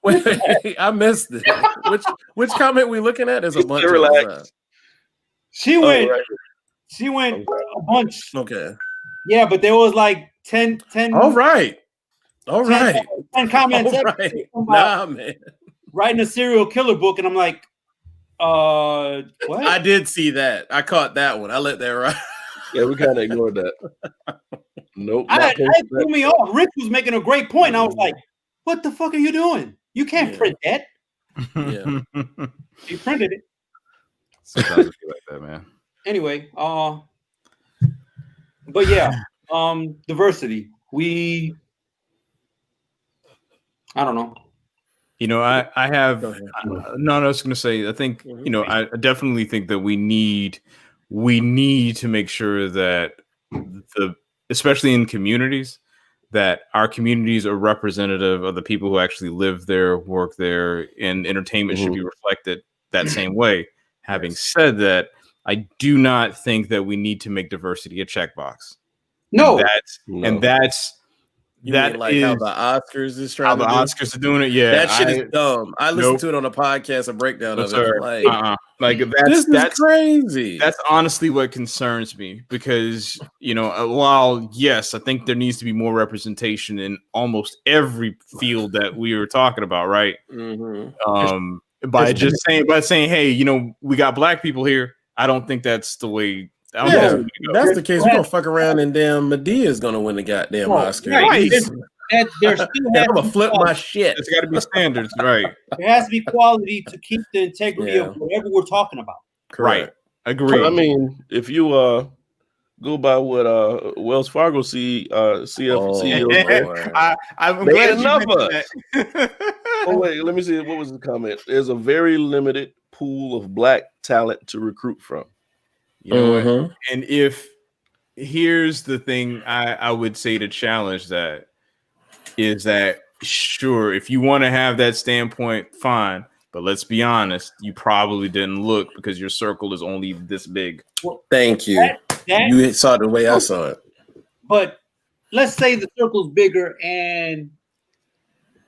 I missed it. Which comment we looking at? There's a bunch. Relax. She Oh, went. right. She went a bunch. Okay. Yeah, but there was like 10. All right. 10 comments. All about right. Nah, man. writing a serial killer book, and I'm like, what? I did see that. I caught that one. I let that ride. Yeah, we kind of ignored that. Nope. It threw me off. Rich was making a great point. And I was like, what the fuck are you doing? You can't print that. Yeah. He printed it. Sometimes I feel like that, man. Anyway, but yeah, diversity. I don't know. You know, I have Go ahead. no, I was going to say, I think, you know, I definitely think that we need to make sure that especially in communities, that our communities are representative of the people who actually live there, work there, and entertainment should be reflected that same way. Having said that, I do not think that we need to make diversity a checkbox. No, And that's You that mean like is how the Oscars is how trying the to do? Oscars are doing it. Yeah, That shit is dumb. I listened Nope. to it on a podcast, a breakdown of Sir, it. Like, that's this is crazy. That's honestly what concerns me, because, you know, while yes, I think there needs to be more representation in almost every field that we were talking about, right? By saying, hey, you know, we got black people here. I don't think that's the way. I don't think that's the way to go. That's the case. We're gonna fuck around and damn Medea's gonna win the goddamn Oscar. right. There still has I'm gonna flip my shit. It's got to be standards, right? There has to be quality to keep the integrity of whatever we're talking about. Right. Agree. I mean, if you go by what Wells Fargo CEO. I'm They glad you enough mentioned us. that. Oh wait, let me see. What was the comment? There's a very limited pool of black talent to recruit from. You know what? And if here's the thing, I would say to challenge that is that sure, if you want to have that standpoint, fine. But let's be honest, you probably didn't look because your circle is only this big. Thank you. You saw it the way I saw it. But let's say the circle's bigger and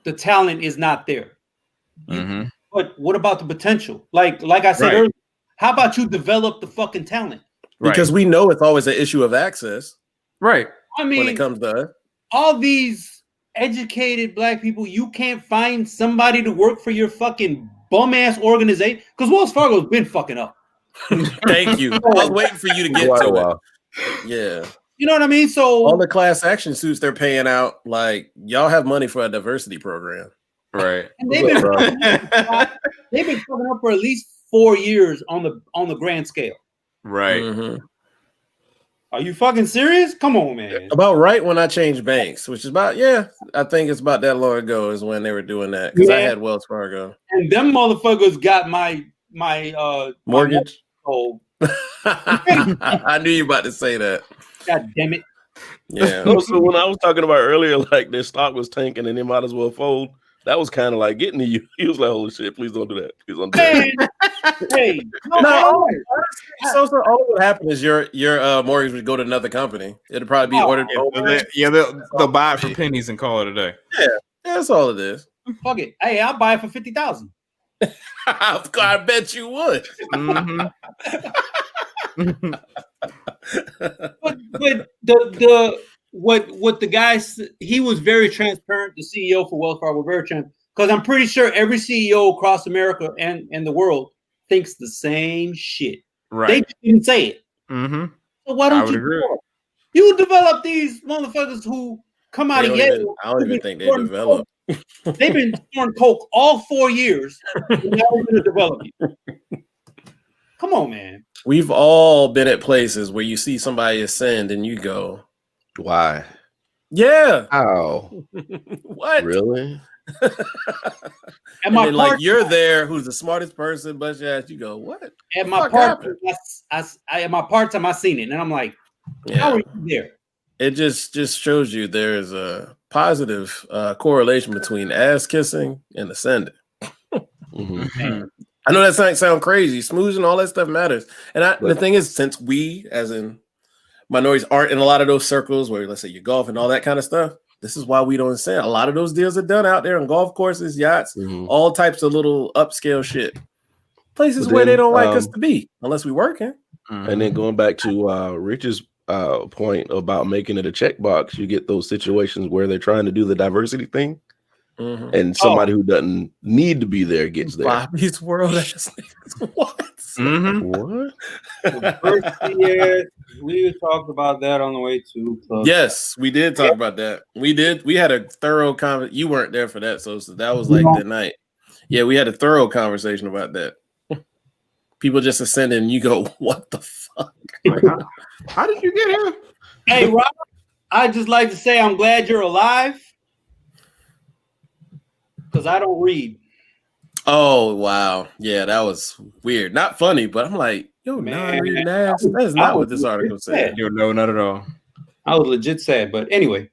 the talent is not there. But what about the potential? Like I said earlier, how about you develop the fucking talent? Because we know it's always an issue of access. Right. I mean, when it comes to all these educated black people, you can't find somebody to work for your fucking bum ass organization because Wells Fargo's been fucking up. Thank you. I was waiting for you to get to it. Yeah. You know what I mean? So all the class action suits they're paying out, like y'all have money for a diversity program. Right. And they've been fucking up for at least 4 years on the grand scale. Right. Are you fucking serious? Come on, man. About right when I changed banks, which is about I think it's about that long ago is when they were doing that because I had Wells Fargo. And them motherfuckers got my mortgage. Oh, I knew you were about to say that. God damn it. Yeah. So when I was talking about earlier, like their stock was tanking and they might as well fold. That was kind of like getting to you. He was like, "Holy shit! Please don't do that. Please don't do that." Hey, so all that would happen is your mortgage would go to another company. It'd probably be ordered. They'll buy it for pennies and call it a day. Yeah, that's all it is. Fuck it. Hey, I'll buy it for 50,000. I bet you would. But what the guy, he was very transparent. The CEO for Wells Fargo, very transparent, because I'm pretty sure every CEO across America and the world thinks the same shit. Right? They didn't say it. So why don't you develop these motherfuckers who come out of Yale? I don't even think they develop. They've been storing coke all 4 years. And now we're going to develop you. Come on, man. We've all been at places where you see somebody ascend and you go, "Why? Yeah, how? What? Really?" And my like you're there, who's the smartest person, but you go, "What?" At my part-time, I seen it, and I'm like, "How are you there?" It just shows you there's a positive correlation between ass kissing and ascending. I know that sound crazy. Smoozing, all that stuff matters. And the thing is, since we, as in minorities, aren't in a lot of those circles where, let's say, you golf and all that kind of stuff, This is why we don't send. A lot of those deals are done out there on golf courses, yachts, Mhm. all types of little upscale shit. Places But where they then, don't like us to be, unless we working. And then going back to Rich's point about making it a checkbox, you get those situations where they're trying to do the diversity thing, and somebody who doesn't need to be there gets there. Bobby's World ass niggas. What? What? Yeah, we talked about that on the way to club. Yes, we did talk about that. We did. We had a thorough conversation. You weren't there for that, so that was like the night. Yeah, we had a thorough conversation about that. People just ascend and you go, what the fuck? Like, how did you get here? Hey, Rob, I'd just like to say I'm glad you're alive because I don't read. Oh, wow. Yeah, that was weird. Not funny, but I'm like, yo, Man, non-reading ass. That is not what this article said. Yo, no, not at all. I was legit sad, but anyway.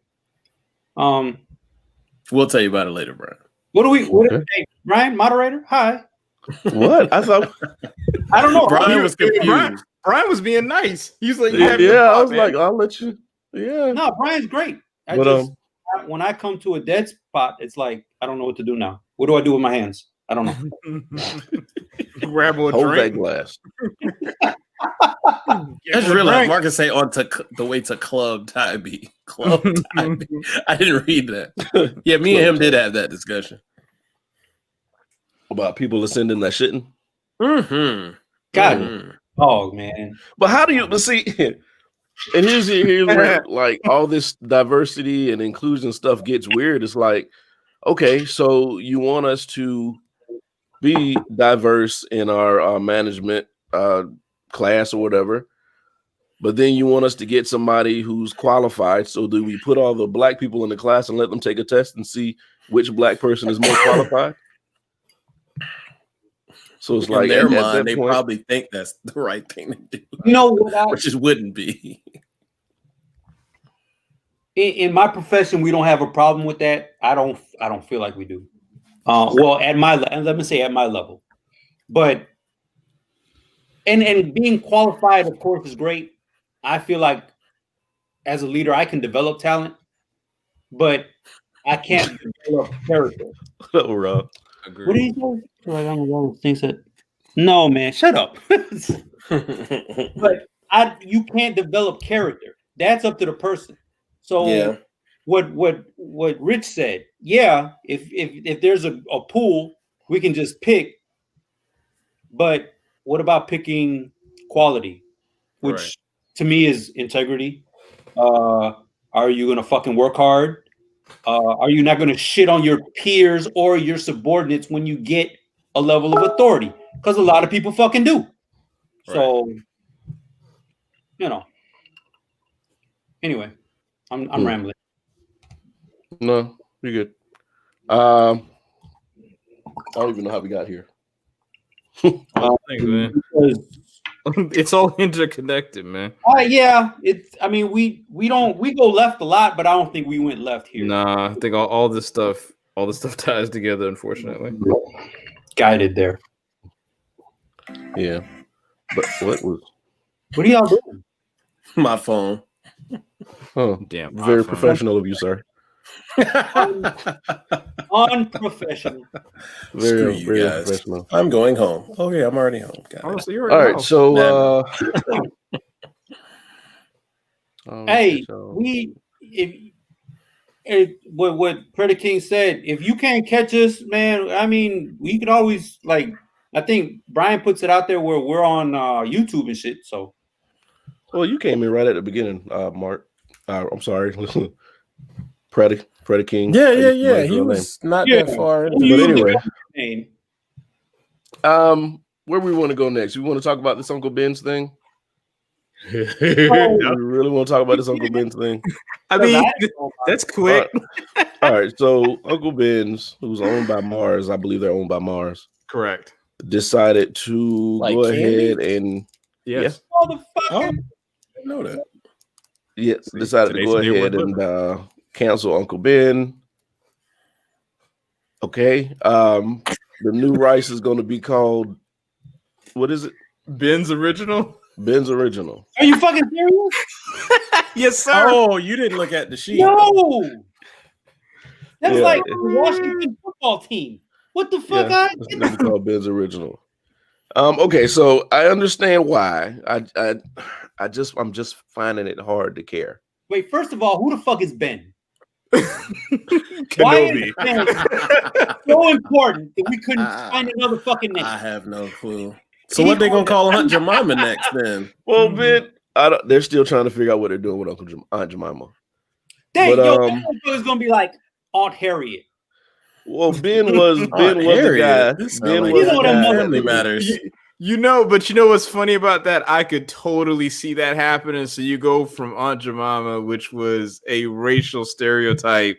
We'll tell you about it later, Brian. Hey, Brian, moderator? Hi. What? I thought. I don't know. Brian was confused. Brian was being nice. He's like, Yeah, I was like, I'll let you. Yeah. No, Brian's great. When I come to a dead spot, it's like I don't know what to do now. What do I do with my hands? I don't know. Grab a Hold that drink. glass. I just realized Marcus say on to the way to Club Tybee. Club Tybee. I didn't read that. Yeah, me and him did have that discussion. About people ascending that shitting. Mm-hmm. God, oh man. But how do you see? And here's where like all this diversity and inclusion stuff gets weird. It's like, okay, so you want us to be diverse in our management class or whatever, but then you want us to get somebody who's qualified. So do we put all the black people in the class and let them take a test and see which black person is more qualified? So it's like in their at mind, that they point, probably think that's the right thing to do. You know what? Which just wouldn't be. In my profession, we don't have a problem with that. I don't feel like we do. Well, let me say at my level, but and being qualified, of course, is great. I feel like as a leader, I can develop talent, but I can't develop character. oh, Rob. What do you say? Like I'm one of those things that. No, man, shut up. But you can't develop character. That's up to the person. So Yeah. what Rich said, yeah, if there's a pool, we can just pick. But what about picking quality, which to me is integrity? Are you gonna fucking work hard? Are you not gonna shit on your peers or your subordinates when you get a level of authority? Because a lot of people fucking do. So, you know. Anyway, I'm rambling. No, you're good. I don't even know how we got here. Thanks, man. It's all interconnected, man. Yeah, we go left a lot, but I don't think we went left here. Nah, I think all this stuff ties together, unfortunately. Guided there. Yeah, but what are y'all doing? My phone. Oh, Damn, very professional of you, sir. Unprofessional. Very, you very guys. professional. I'm going home. Oh yeah, I'm already home. Got it. Honestly, you're All right, so Hey, so- what Predator King said, if you can't catch us, man, I mean, we could always I think Brian puts it out there where we're on YouTube and shit. So, well, you came in right at the beginning, Mark. I'm sorry, Predator King. Yeah. He was not that far into But it. anyway, where we want to go next? We want to talk about this Uncle Ben's thing. We really want to talk about this Uncle Ben's thing. I mean, that's quick. All right, so Uncle Ben's, who's owned by Mars, I believe they're owned by Mars, Correct. decided to Like go candy? ahead and Yes. Oh, I didn't know that. decided to go today's new ahead one. and cancel Uncle Ben. Okay, the new rice is going to be called, what is it? Ben's original. Ben's Original. are you fucking serious? Yes, sir. Oh, you didn't look at the sheet. No. That's Yeah. like the Washington football team. What the fuck? Yeah, I it's never called Ben's original. Okay, so I understand why. I'm just finding it hard to care. Wait, first of all, who the fuck is Ben? Why Kenobi. is Ben so important that we couldn't find another fucking name? I have no clue. So what they gonna call Aunt Jemima next then? Well, Ben, they're still trying to figure out what they're doing with Aunt Jemima. Dang, but, yo, is gonna be like Aunt Harriet. Well, Ben was the Harriet. guy. This Ben sound like was the goddamn guy. Family Matters. You know, but you know what's funny about that? I could totally see that happening. So you go from Aunt Jemima, which was a racial stereotype,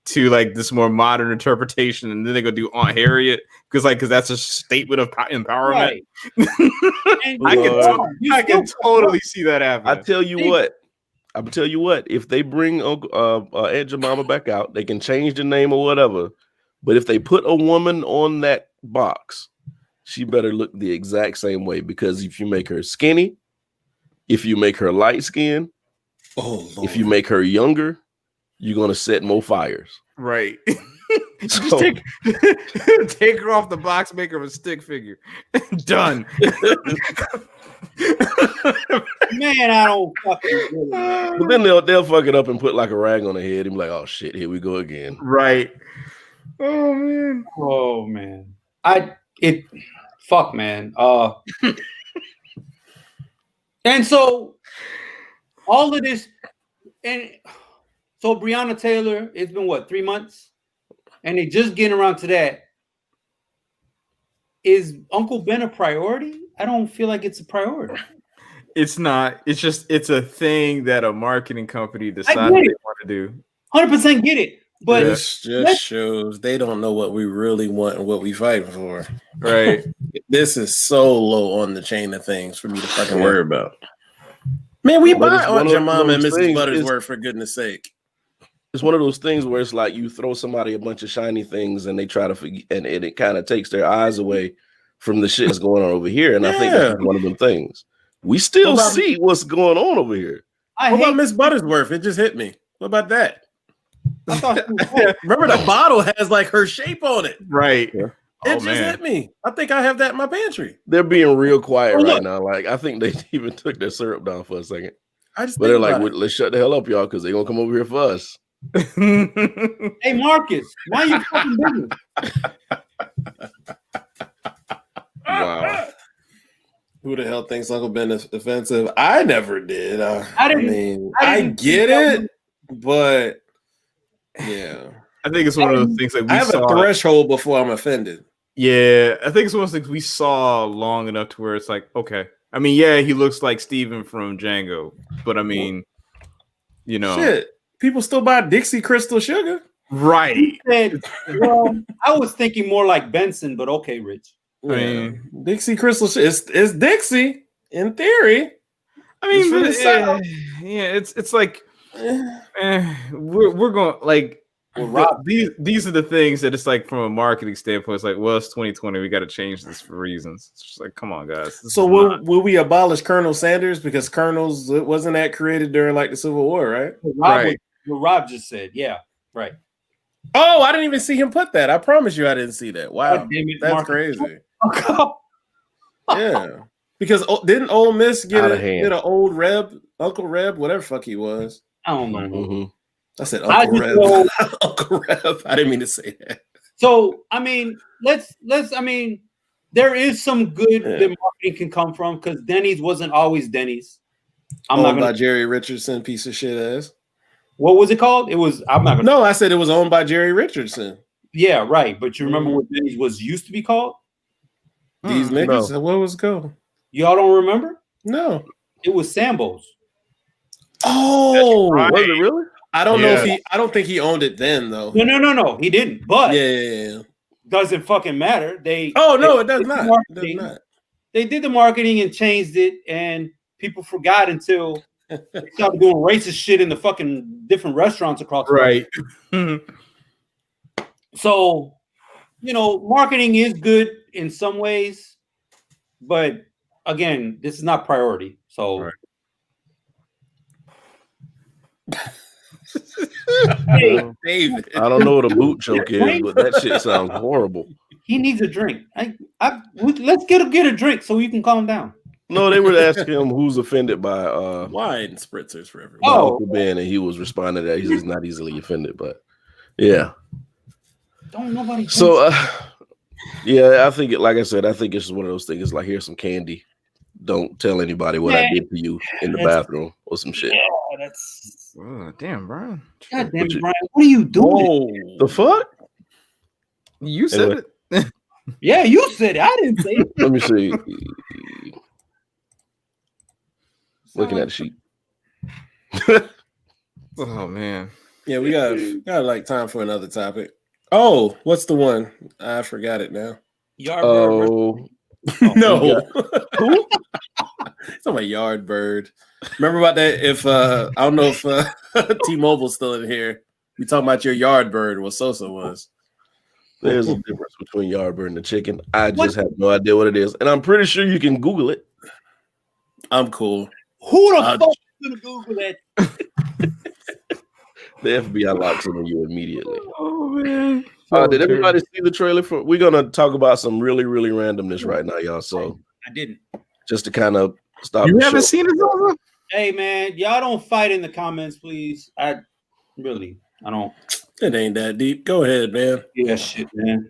to like this more modern interpretation, and then they go do Aunt Harriet because that's a statement of empowerment. Right. And I can totally see that happening. I tell you what. I'm tell you what. If they bring Aunt Jemima back out, they can change the name or whatever. But if they put a woman on that box, she better look the exact same way, because if you make her skinny, if you make her light skinned, if you make her younger, you're gonna set more fires. Right. So, Just take her off the box, make her a stick figure. Done. Man, I don't fucking but then they'll fuck it up and put like a rag on her head and be like, oh shit, here we go again. Right. Oh man. Oh man. Fuck man. And so all of this, and so Breonna Taylor, it's been what, 3 months? And they just getting around to that. Is Uncle Ben a priority? I don't feel like it's a priority. It's not. It's a thing that a marketing company decided they want to do. 100% get it. But this just shows they don't know what we really want and what we fighting for. Right. This is so low on the chain of things for me to fucking worry about. Man, we But buy it's one Aunt of Jemima and those Mrs. things, Buttersworth, for goodness sake. It's one of those things where it's like you throw somebody a bunch of shiny things and they try to forget, and it kind of takes their eyes away from the shit that's going on over here. And I think that's one of them things. We still see what's going on over here. What about Miss Buttersworth? It just hit me. What about that? I thought remember the bottle has like her shape on it. Right. Yeah. It just hit me. I think I have that in my pantry. They're being real quiet right now. Like I think they even took their syrup down for a second. But they're like, let's shut the hell up, y'all, because they're gonna come over here for us. Hey Marcus, why you fucking busy? Wow. Who the hell thinks Uncle Ben is offensive? I never did. I get it, but yeah. I think it's one of those things like I have a threshold before I'm offended. Yeah, I think it's one of those things we saw long enough to where it's like, okay. I mean, yeah, he looks like Steven from Django, but I mean, you know, shit. People still buy Dixie Crystal Sugar. Right. Well, I was thinking more like Benson, but okay, Rich. I mean, Dixie Crystal Sugar. It's Dixie in theory. I mean, but it's like we're going like these are the things that it's like from a marketing standpoint. It's like, well, it's 2020. We got to change this for reasons. It's just like, come on, guys. So will we abolish Colonel Sanders because Colonels wasn't that created during like the Civil War, right? Right. What Rob just said, yeah, right. Oh, I didn't even see him put that. I promise you, I didn't see that. Wow, that's Marcus. crazy. Yeah, because didn't Ole Miss get an old Reb, Uncle Reb, whatever fuck he was? I don't know. Mm-hmm. I said Uncle Reb. Uncle Reb. I didn't mean to say that. So I mean, let's. I mean, there is some good that marketing can come from because Denny's wasn't always Denny's. I'm not by Jerry Richardson, piece of shit ass. What was it called? It was. I'm not gonna. No, I said it was owned by Jerry Richardson. Yeah, right. But you remember what Denny's was used to be called? These niggas. No. What was it called? Y'all don't remember? No. It was Sambo's. Oh, right. Was it really? I don't know if I don't think he owned it then though. No. He didn't. But yeah. Doesn't fucking matter. It does not. It does not. They did the marketing and changed it, and people forgot until they started doing racist shit in the fucking different restaurants across the right. So, marketing is good in some ways, but again, this is not priority. So, Hey, David. I don't know what a boot choke is, but that shit sounds horrible. He needs a drink. Let's get a drink so you can calm down. No, they were asking him who's offended by Wine spritzers for everyone. by Uncle Ben, and he was responding that he's not easily offended. But yeah, Don't nobody. so yeah, I think like I said, I think it's just one of those things. It's like, here's some candy. Don't tell anybody what I did to you in the bathroom or some shit. Yeah, that's. Oh, damn, Brian. God damn it, Brian. What are you doing? The fuck? You said Anyway. it. Yeah, you said it. I didn't say it. Let me see. Looking at the sheet. Oh man. Yeah, we got like time for another topic. Oh, what's the one? I forgot it now. Oh, No. who? It's on my yard bird. Remember about that? If I don't know if T-Mobile's still in here. We talking about your yard bird, what Sosa was. There's a difference between Yardbird and the chicken. I just have no idea what it is, and I'm pretty sure you can Google it. I'm cool. Who the fuck is gonna Google that? The FBI locks on you immediately. Oh man. Did everybody see the trailer for? We're gonna talk about some really, really randomness right now, y'all. So I didn't. just to kind of stop. You the haven't show. seen it, Zova? Hey man, y'all don't fight in the comments, please. I don't. It ain't that deep. Go ahead, man. Yeah, shit, man.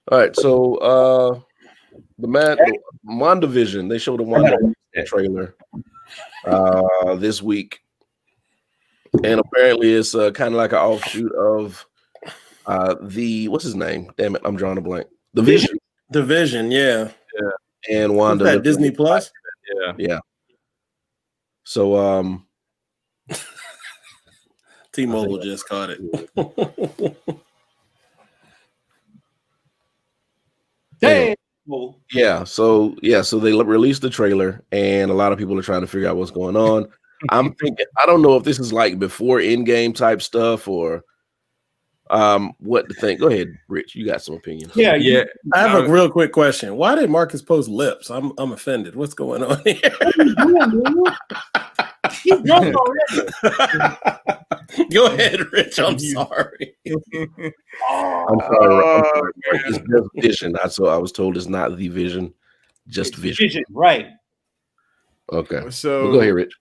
All right, so the WandaVision, they showed a WandaVision trailer this week, and apparently it's kind of like an offshoot of what's his name? Damn it, I'm drawing a blank. The Vision. The Vision, yeah. And Wanda. That Disney Plus? Yeah. So T-Mobile just caught it. Hey. so they released the trailer, and a lot of people are trying to figure out what's going on. I'm thinking, I don't know if this is like before in-game type stuff or what to think. Go ahead, Rich. You got some opinions. Yeah. I have a real quick question. Why did Marcus post lips? I'm offended. What's going on here? He's drunk already. Go ahead, Rich. I'm sorry. I'm sorry. It's just Vision. I was told it's not the Vision, just Vision. Right. Okay. So Well, go ahead, Rich.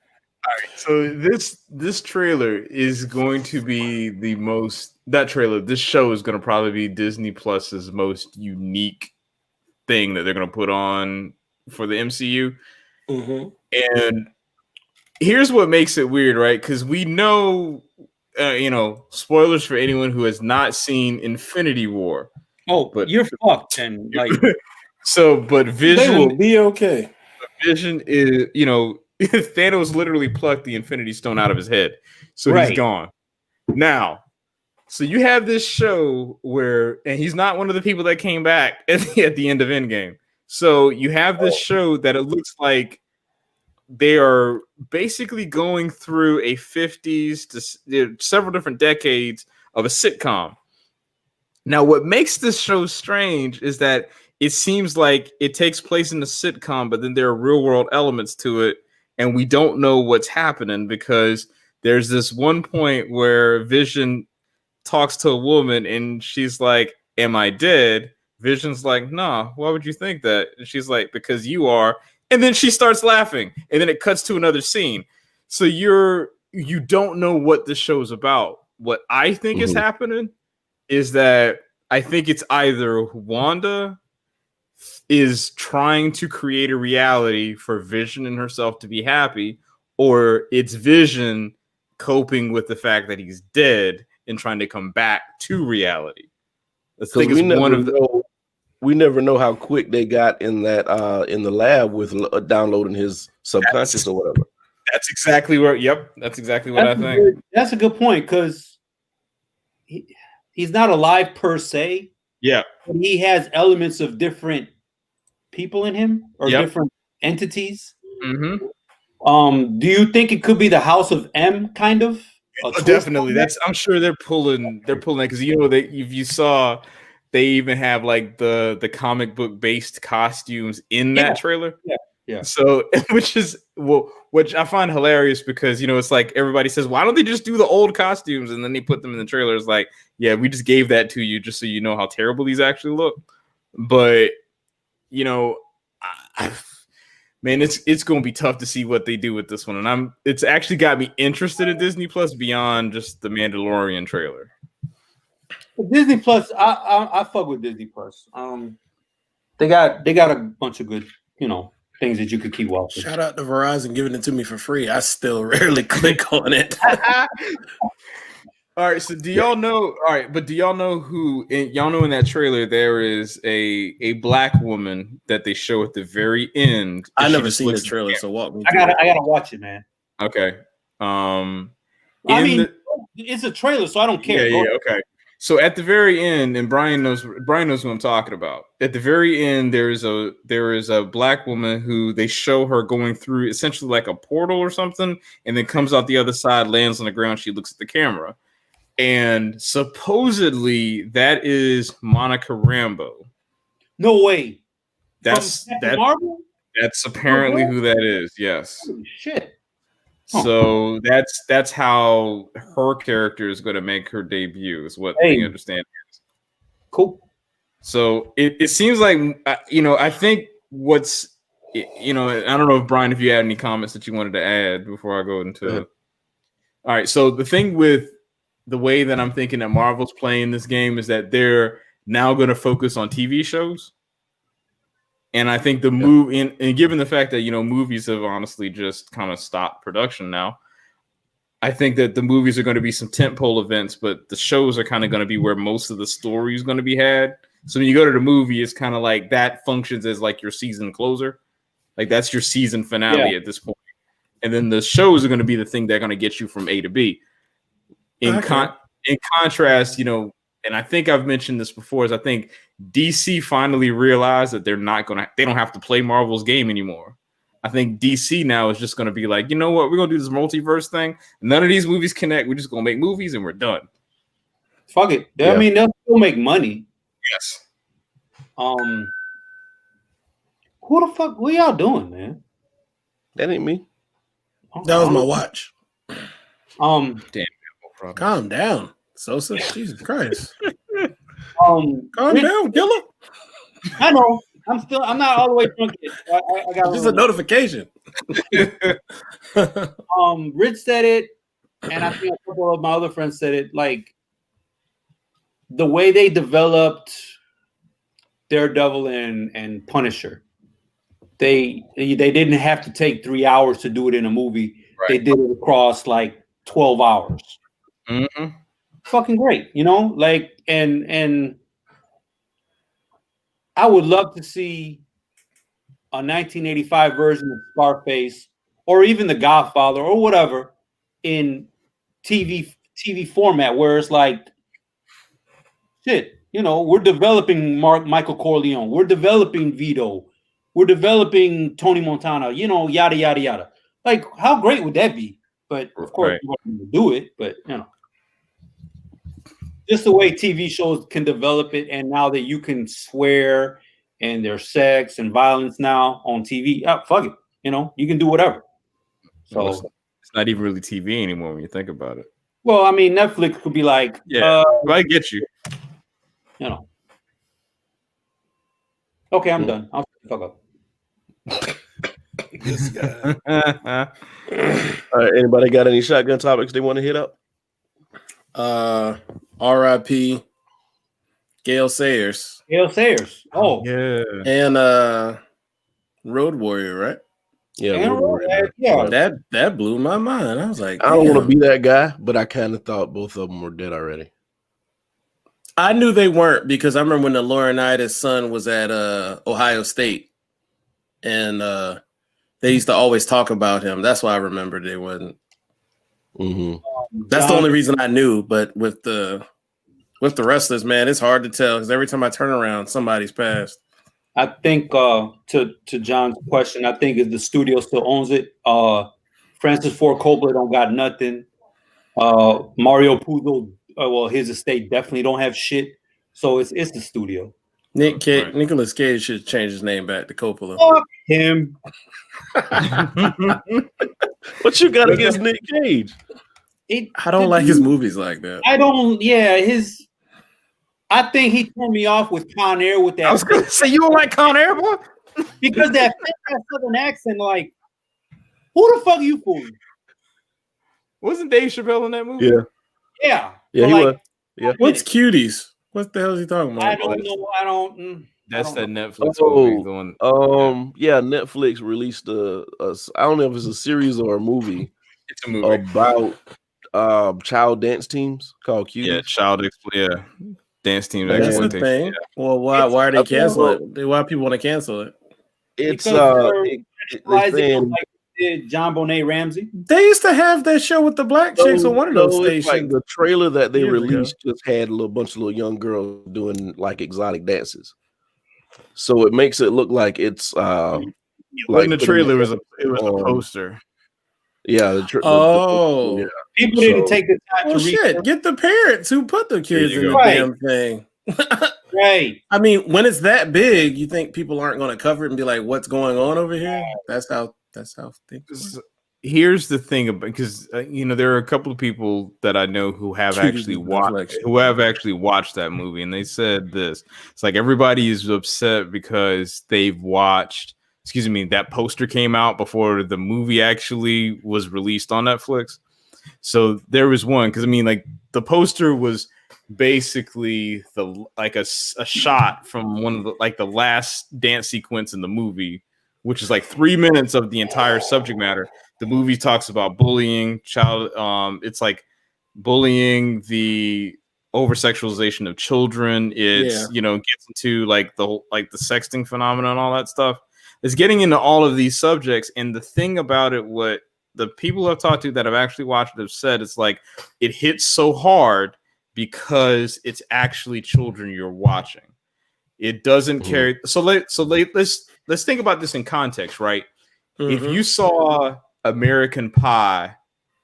All right, so this trailer is going to be this show is going to probably be Disney Plus's most unique thing that they're going to put on for the MCU. Mm-hmm. And here's what makes it weird, right? Because we know, spoilers for anyone who has not seen Infinity War. Oh, But- but you're fucked and like But They Vision will be okay. Vision is, Thanos literally plucked the Infinity Stone out of his head, so Right. he's gone. Now, so you have this show and he's not one of the people that came back at the end of Endgame. So you have this show that it looks like they are basically going through a 50s to several different decades of a sitcom. Now, what makes this show strange is that it seems like it takes place in a sitcom, but then there are real world elements to it. And we don't know what's happening because there's this one point where Vision talks to a woman and she's like, "Am I dead?" Vision's like, "Nah, why would you think that?" And she's like, "Because you are." And then she starts laughing. And then it cuts to another scene. So you don't know what the show's about. What I think is happening is that I think it's either Wanda is trying to create a reality for Vision and herself to be happy, or it's Vision coping with the fact that he's dead and trying to come back to reality. I think it's one of the. We never know how quick they got in that in the lab with downloading his subconscious or whatever. That's exactly where. Yep, that's exactly what I think. That's a good point because he's not alive per se. Yeah, But he has elements of different people in him or different entities. mm-hmm. Do you think it could be the House of M kind of? Definitely. I'm sure they're pulling because if you saw, they even have like the comic book based costumes in that trailer. Yeah. So, which I find hilarious because it's like everybody says, why don't they just do the old costumes and then they put them in the trailer? It's like, yeah, we just gave that to you just so you know how terrible these actually look. But man, it's going to be tough to see what they do with this one, and it's actually got me interested in Disney Plus beyond just the Mandalorian trailer. Disney Plus, I fuck with Disney Plus. They got a bunch of good, things that you could keep watching. Shout out to Verizon giving it to me for free. I still rarely click on it. All right, so do y'all know? All right, but do y'all know who? Y'all know in that trailer there is a black woman that they show at the very end. I never seen the trailer, so walk me. I gotta watch it, man. Okay. It's a trailer, so I don't care. Yeah. Okay. So at the very end, and Brian knows what I'm talking about. At the very end, there is a black woman who they show her going through essentially like a portal or something, and then comes out the other side, lands on the ground. She looks at the camera. And supposedly that is Monica Rambeau. No way. That's Marvel? That's apparently who that is. Yes. Holy shit. So that's how her character is going to make her debut. Is what they understand. Cool. So it seems like I think what's I don't know if Brian, if you had any comments that you wanted to add before I go into. All right. So the thing with the way that I'm thinking that Marvel's playing this game is that they're now going to focus on TV shows. And I think the move and given the fact that, movies have honestly just kind of stopped production now, I think that the movies are going to be some tentpole events, but the shows are kind of going to be where most of the story is going to be had. So when you go to the movie, it's kind of like that functions as like your season closer. Like that's your season finale at this point. And then the shows are going to be the thing that's going to get you from A to B. In contrast, and I think I've mentioned this before, is I think DC finally realized that they don't have to play Marvel's game anymore. I think DC now is just going to be like, you know what, we're going to do this multiverse thing. None of these movies connect. We're just going to make movies and we're done. Fuck it. I mean, they'll still make money. Yes. Who the fuck? What y'all doing, man? That ain't me. That was my watch. Damn. Calm down, Sosa. Jesus Christ. Calm down, killer. I know. I'm not all the way drunk yet. I got just a notification. Rich said it, and I think a couple of my other friends said it. Like the way they developed Daredevil and Punisher, they didn't have to take 3 hours to do it in a movie. Right. They did it across like 12 hours. Mm-hmm. Fucking great, like and I would love to see a 1985 version of Scarface or even The Godfather or whatever in TV format where it's like shit, we're developing Michael Corleone, we're developing Vito, we're developing Tony Montana, yada yada yada. Like how great would that be? But of course you wouldn't do it, but just the way TV shows can develop it, and now that you can swear and there's sex and violence now on TV, fuck it, you can do whatever. So it's not even really TV anymore when you think about it. Well, I mean, Netflix could be like, I get you. Okay, I'm done. I'll fuck up. This guy. All right, anybody got any shotgun topics they want to hit up? R.I.P. Gale Sayers. Oh yeah, and Road Warrior, right? Yeah, Road Warrior. Yeah. That blew my mind. I was like, I don't want to be that guy, but I kind of thought both of them were dead already. I knew they weren't because I remember when the Laurinaitis son was at Ohio State, and they used to always talk about him. That's why I remember they wasn't. Mm-hmm. That's the only reason I knew. But with the wrestlers, man, it's hard to tell because every time I turn around, somebody's passed. I think to John's question, I think if the studio still owns it, Francis Ford Coppola don't got nothing. Mario Puzo, his estate definitely don't have shit. So it's the studio. Right. Nicolas Cage should change his name back to Coppola. Fuck him. What you got against Nick Cage? I don't like his movies like that. I don't. Yeah, I think he turned me off with Con Air with that. I was gonna say you don't like Con Air, boy. because that southern accent. Like, who the fuck are you fooling? Wasn't Dave Chappelle in that movie? Yeah. Yeah. Yeah, But he like, was. Yeah. What's Cuties? What the hell is he talking about? I don't know. I don't. That's I that don't Netflix Oh, movie. The one. Yeah, Netflix released a I don't know if it's a series or a movie It's a movie. about child dance teams called Cuties. Yeah, dance team That's the exploitation. thing. Yeah. Well, why are they I feel- canceling it? Why people want to cancel it? It's Because they're Why saying like did John Bonet Ramsey? They used to have that show with the black chicks on one of those it's like stations. the trailer that they years ago. released just had a bunch of little young girls doing like exotic dances. So it makes it look like it's Wasn't like the trailer? It was a on- poster. yeah. Oh. yeah. People didn't So- take the time Well, to read. shit. Get the parents who put the kids you in the go. Right. damn thing. Right. I mean, when it's that big, you think people aren't going to cover it and be like, "What's going on over here?" That's how things work. Here's the thing about because there are a couple of people that I know who have Cuties actually with watched deflection. that movie, and they said this. It's like everybody is upset because they've watched. Excuse me, that poster came out before the movie actually was released on Netflix. So there was one because I mean, like the poster was basically a shot from one of the last dance sequence in the movie, which is like 3 minutes of the entire subject matter. The movie talks about bullying, it's like bullying, the over sexualization of children. It's gets into like the sexting phenomenon and all that stuff. It's getting into all of these subjects. And the thing about it, what the people I've talked to that have actually watched it have said, it's like it hits so hard because it's actually children you're watching. It doesn't carry. So let's think about this in context, right? If you saw American Pie,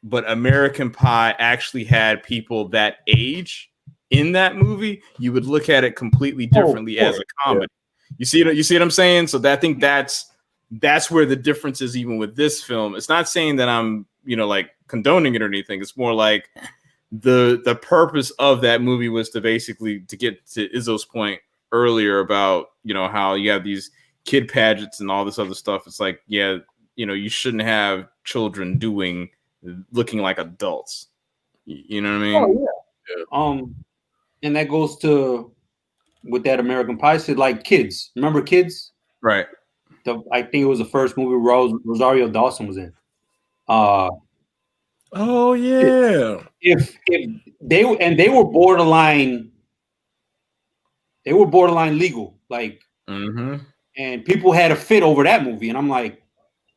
but American Pie actually had people that age in that movie, you would look at it completely differently as a comedy. You see what I'm saying? So I think that's where the difference is even with this film. It's not saying that I'm, like condoning it or anything. It's more like the purpose of that movie was to basically to get to Izzo's point earlier about, how you have these kid pageants and all this other stuff. It's like, you shouldn't have children looking like adults. You know what I mean? Oh, yeah. And that goes to with that American Pie said like Kids. Remember Kids? Right. I think it was the first movie Rosario Dawson was in. Oh yeah. If they were borderline legal, like, and people had a fit over that movie, and I'm like,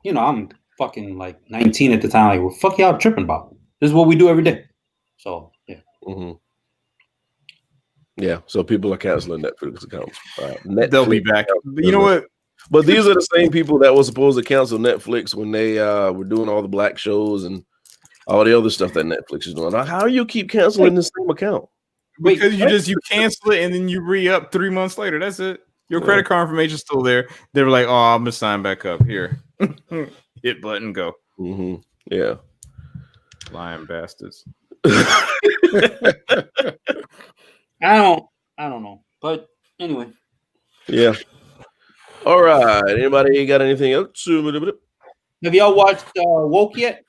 I'm fucking like 19 at the time. Like, what fuck y'all tripping about? This is what we do every day. So yeah. Yeah, so people are canceling Netflix accounts. They'll be back. But you know what? But these are the same people that were supposed to cancel Netflix when they were doing all the black shows and all the other stuff that Netflix is doing. How do you keep canceling the same account? Because you cancel it and then you re-up 3 months later. That's it. Your credit card information's still there. They were like, "Oh, I'm gonna sign back up here." Hit button, go. Yeah, lying bastards. I don't know, but anyway. Yeah. All right. Anybody got anything else? Have y'all watched Woke yet?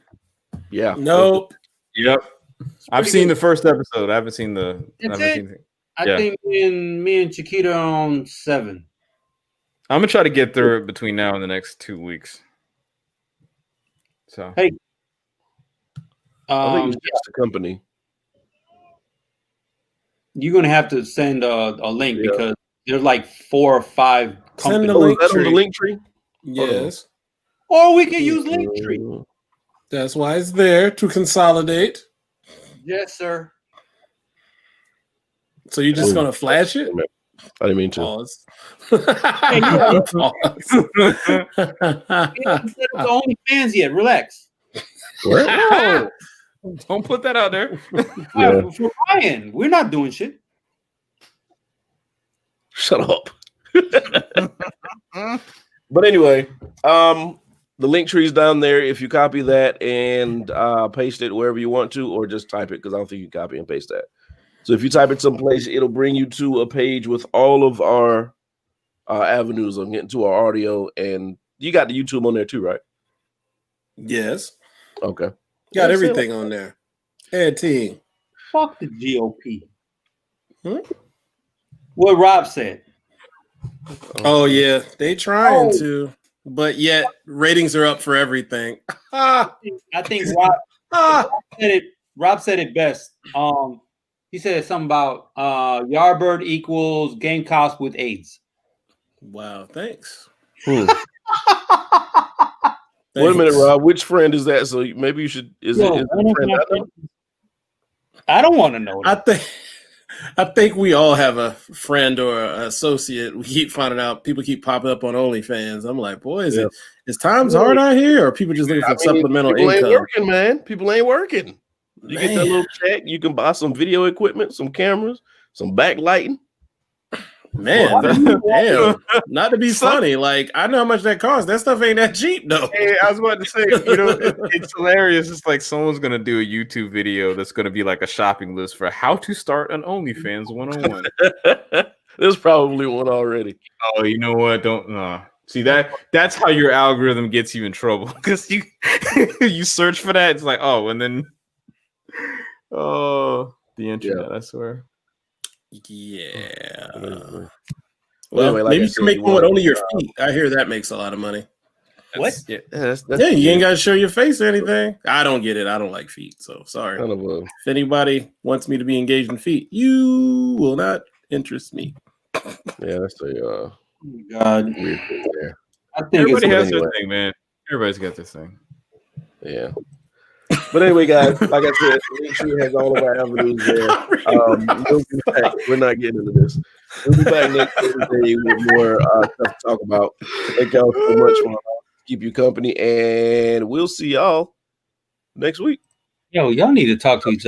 Yeah. Nope. Yep. I've seen the first episode. I haven't seen the. I think me and Chiquita are on 7. I'm gonna try to get through it between now and the next 2 weeks. So hey, I think it's just a company. You're gonna have to send a link because there's like 4 or 5 companies. Send the link on the link tree. Yes. Or we can use Linktree. That's why it's there to consolidate. Yes, sir. So you're just gonna flash it? I didn't mean to. Pause. Hey, the only fans yet. Relax. What? don't put that out there. For Ryan, we're not doing shit. Shut up. But anyway, the link tree is down there. If you copy that and paste it wherever you want to, or just type it, because I don't think you can copy and paste that. So if you type it someplace, it'll bring you to a page with all of our avenues of getting to our audio, and you got the YouTube on there too, right? Yes. Okay. Got everything on there. Ed team. Fuck the GOP. Hmm? What Rob said. Oh yeah, they trying to, but yet ratings are up for everything. I think Rob said it best. He said something about Yardbird equals Gamecocks with AIDS. Wow, thanks. Wait a minute, Rob. Which friend is that? So maybe you should. Is it a friend I know? I don't want to know. I think we all have a friend or an associate. We keep finding out people keep popping up on OnlyFans. I'm like, boy, is times hard out here, or people just looking for supplemental people income? Ain't working, man. People ain't working. You get that little check. You can buy some video equipment, some cameras, some backlighting. Man, damn. Not to be funny. Like, I know how much that costs. That stuff ain't that cheap, though. Hey, I was about to say, it's hilarious. It's like someone's going to do a YouTube video that's going to be like a shopping list for how to start an OnlyFans 101. There's probably one already. Oh, you know what? Don't see that's how your algorithm gets you in trouble, because you you search for that. It's like, oh, and then the internet, I swear. Yeah. Well, anyway, like maybe I you said, can make you one with want- only your feet. I hear that makes a lot of money. What? That's Yeah, you ain't got to show your face or anything. I don't get it. I don't like feet, so sorry. kind of a If anybody wants me to be engaged in feet, you will not interest me. that's a God, weird thing there. I think Everybody it's has anyway. their thing, man. Everybody's got their thing. Yeah. But anyway, guys, like I said, make sure you have all of our avenues there. We'll be back. We're not getting into this. We'll be back next Thursday with more stuff to talk about. Thank y'all so much for keep you company, and we'll see y'all next week. Yo, y'all need to talk to each other.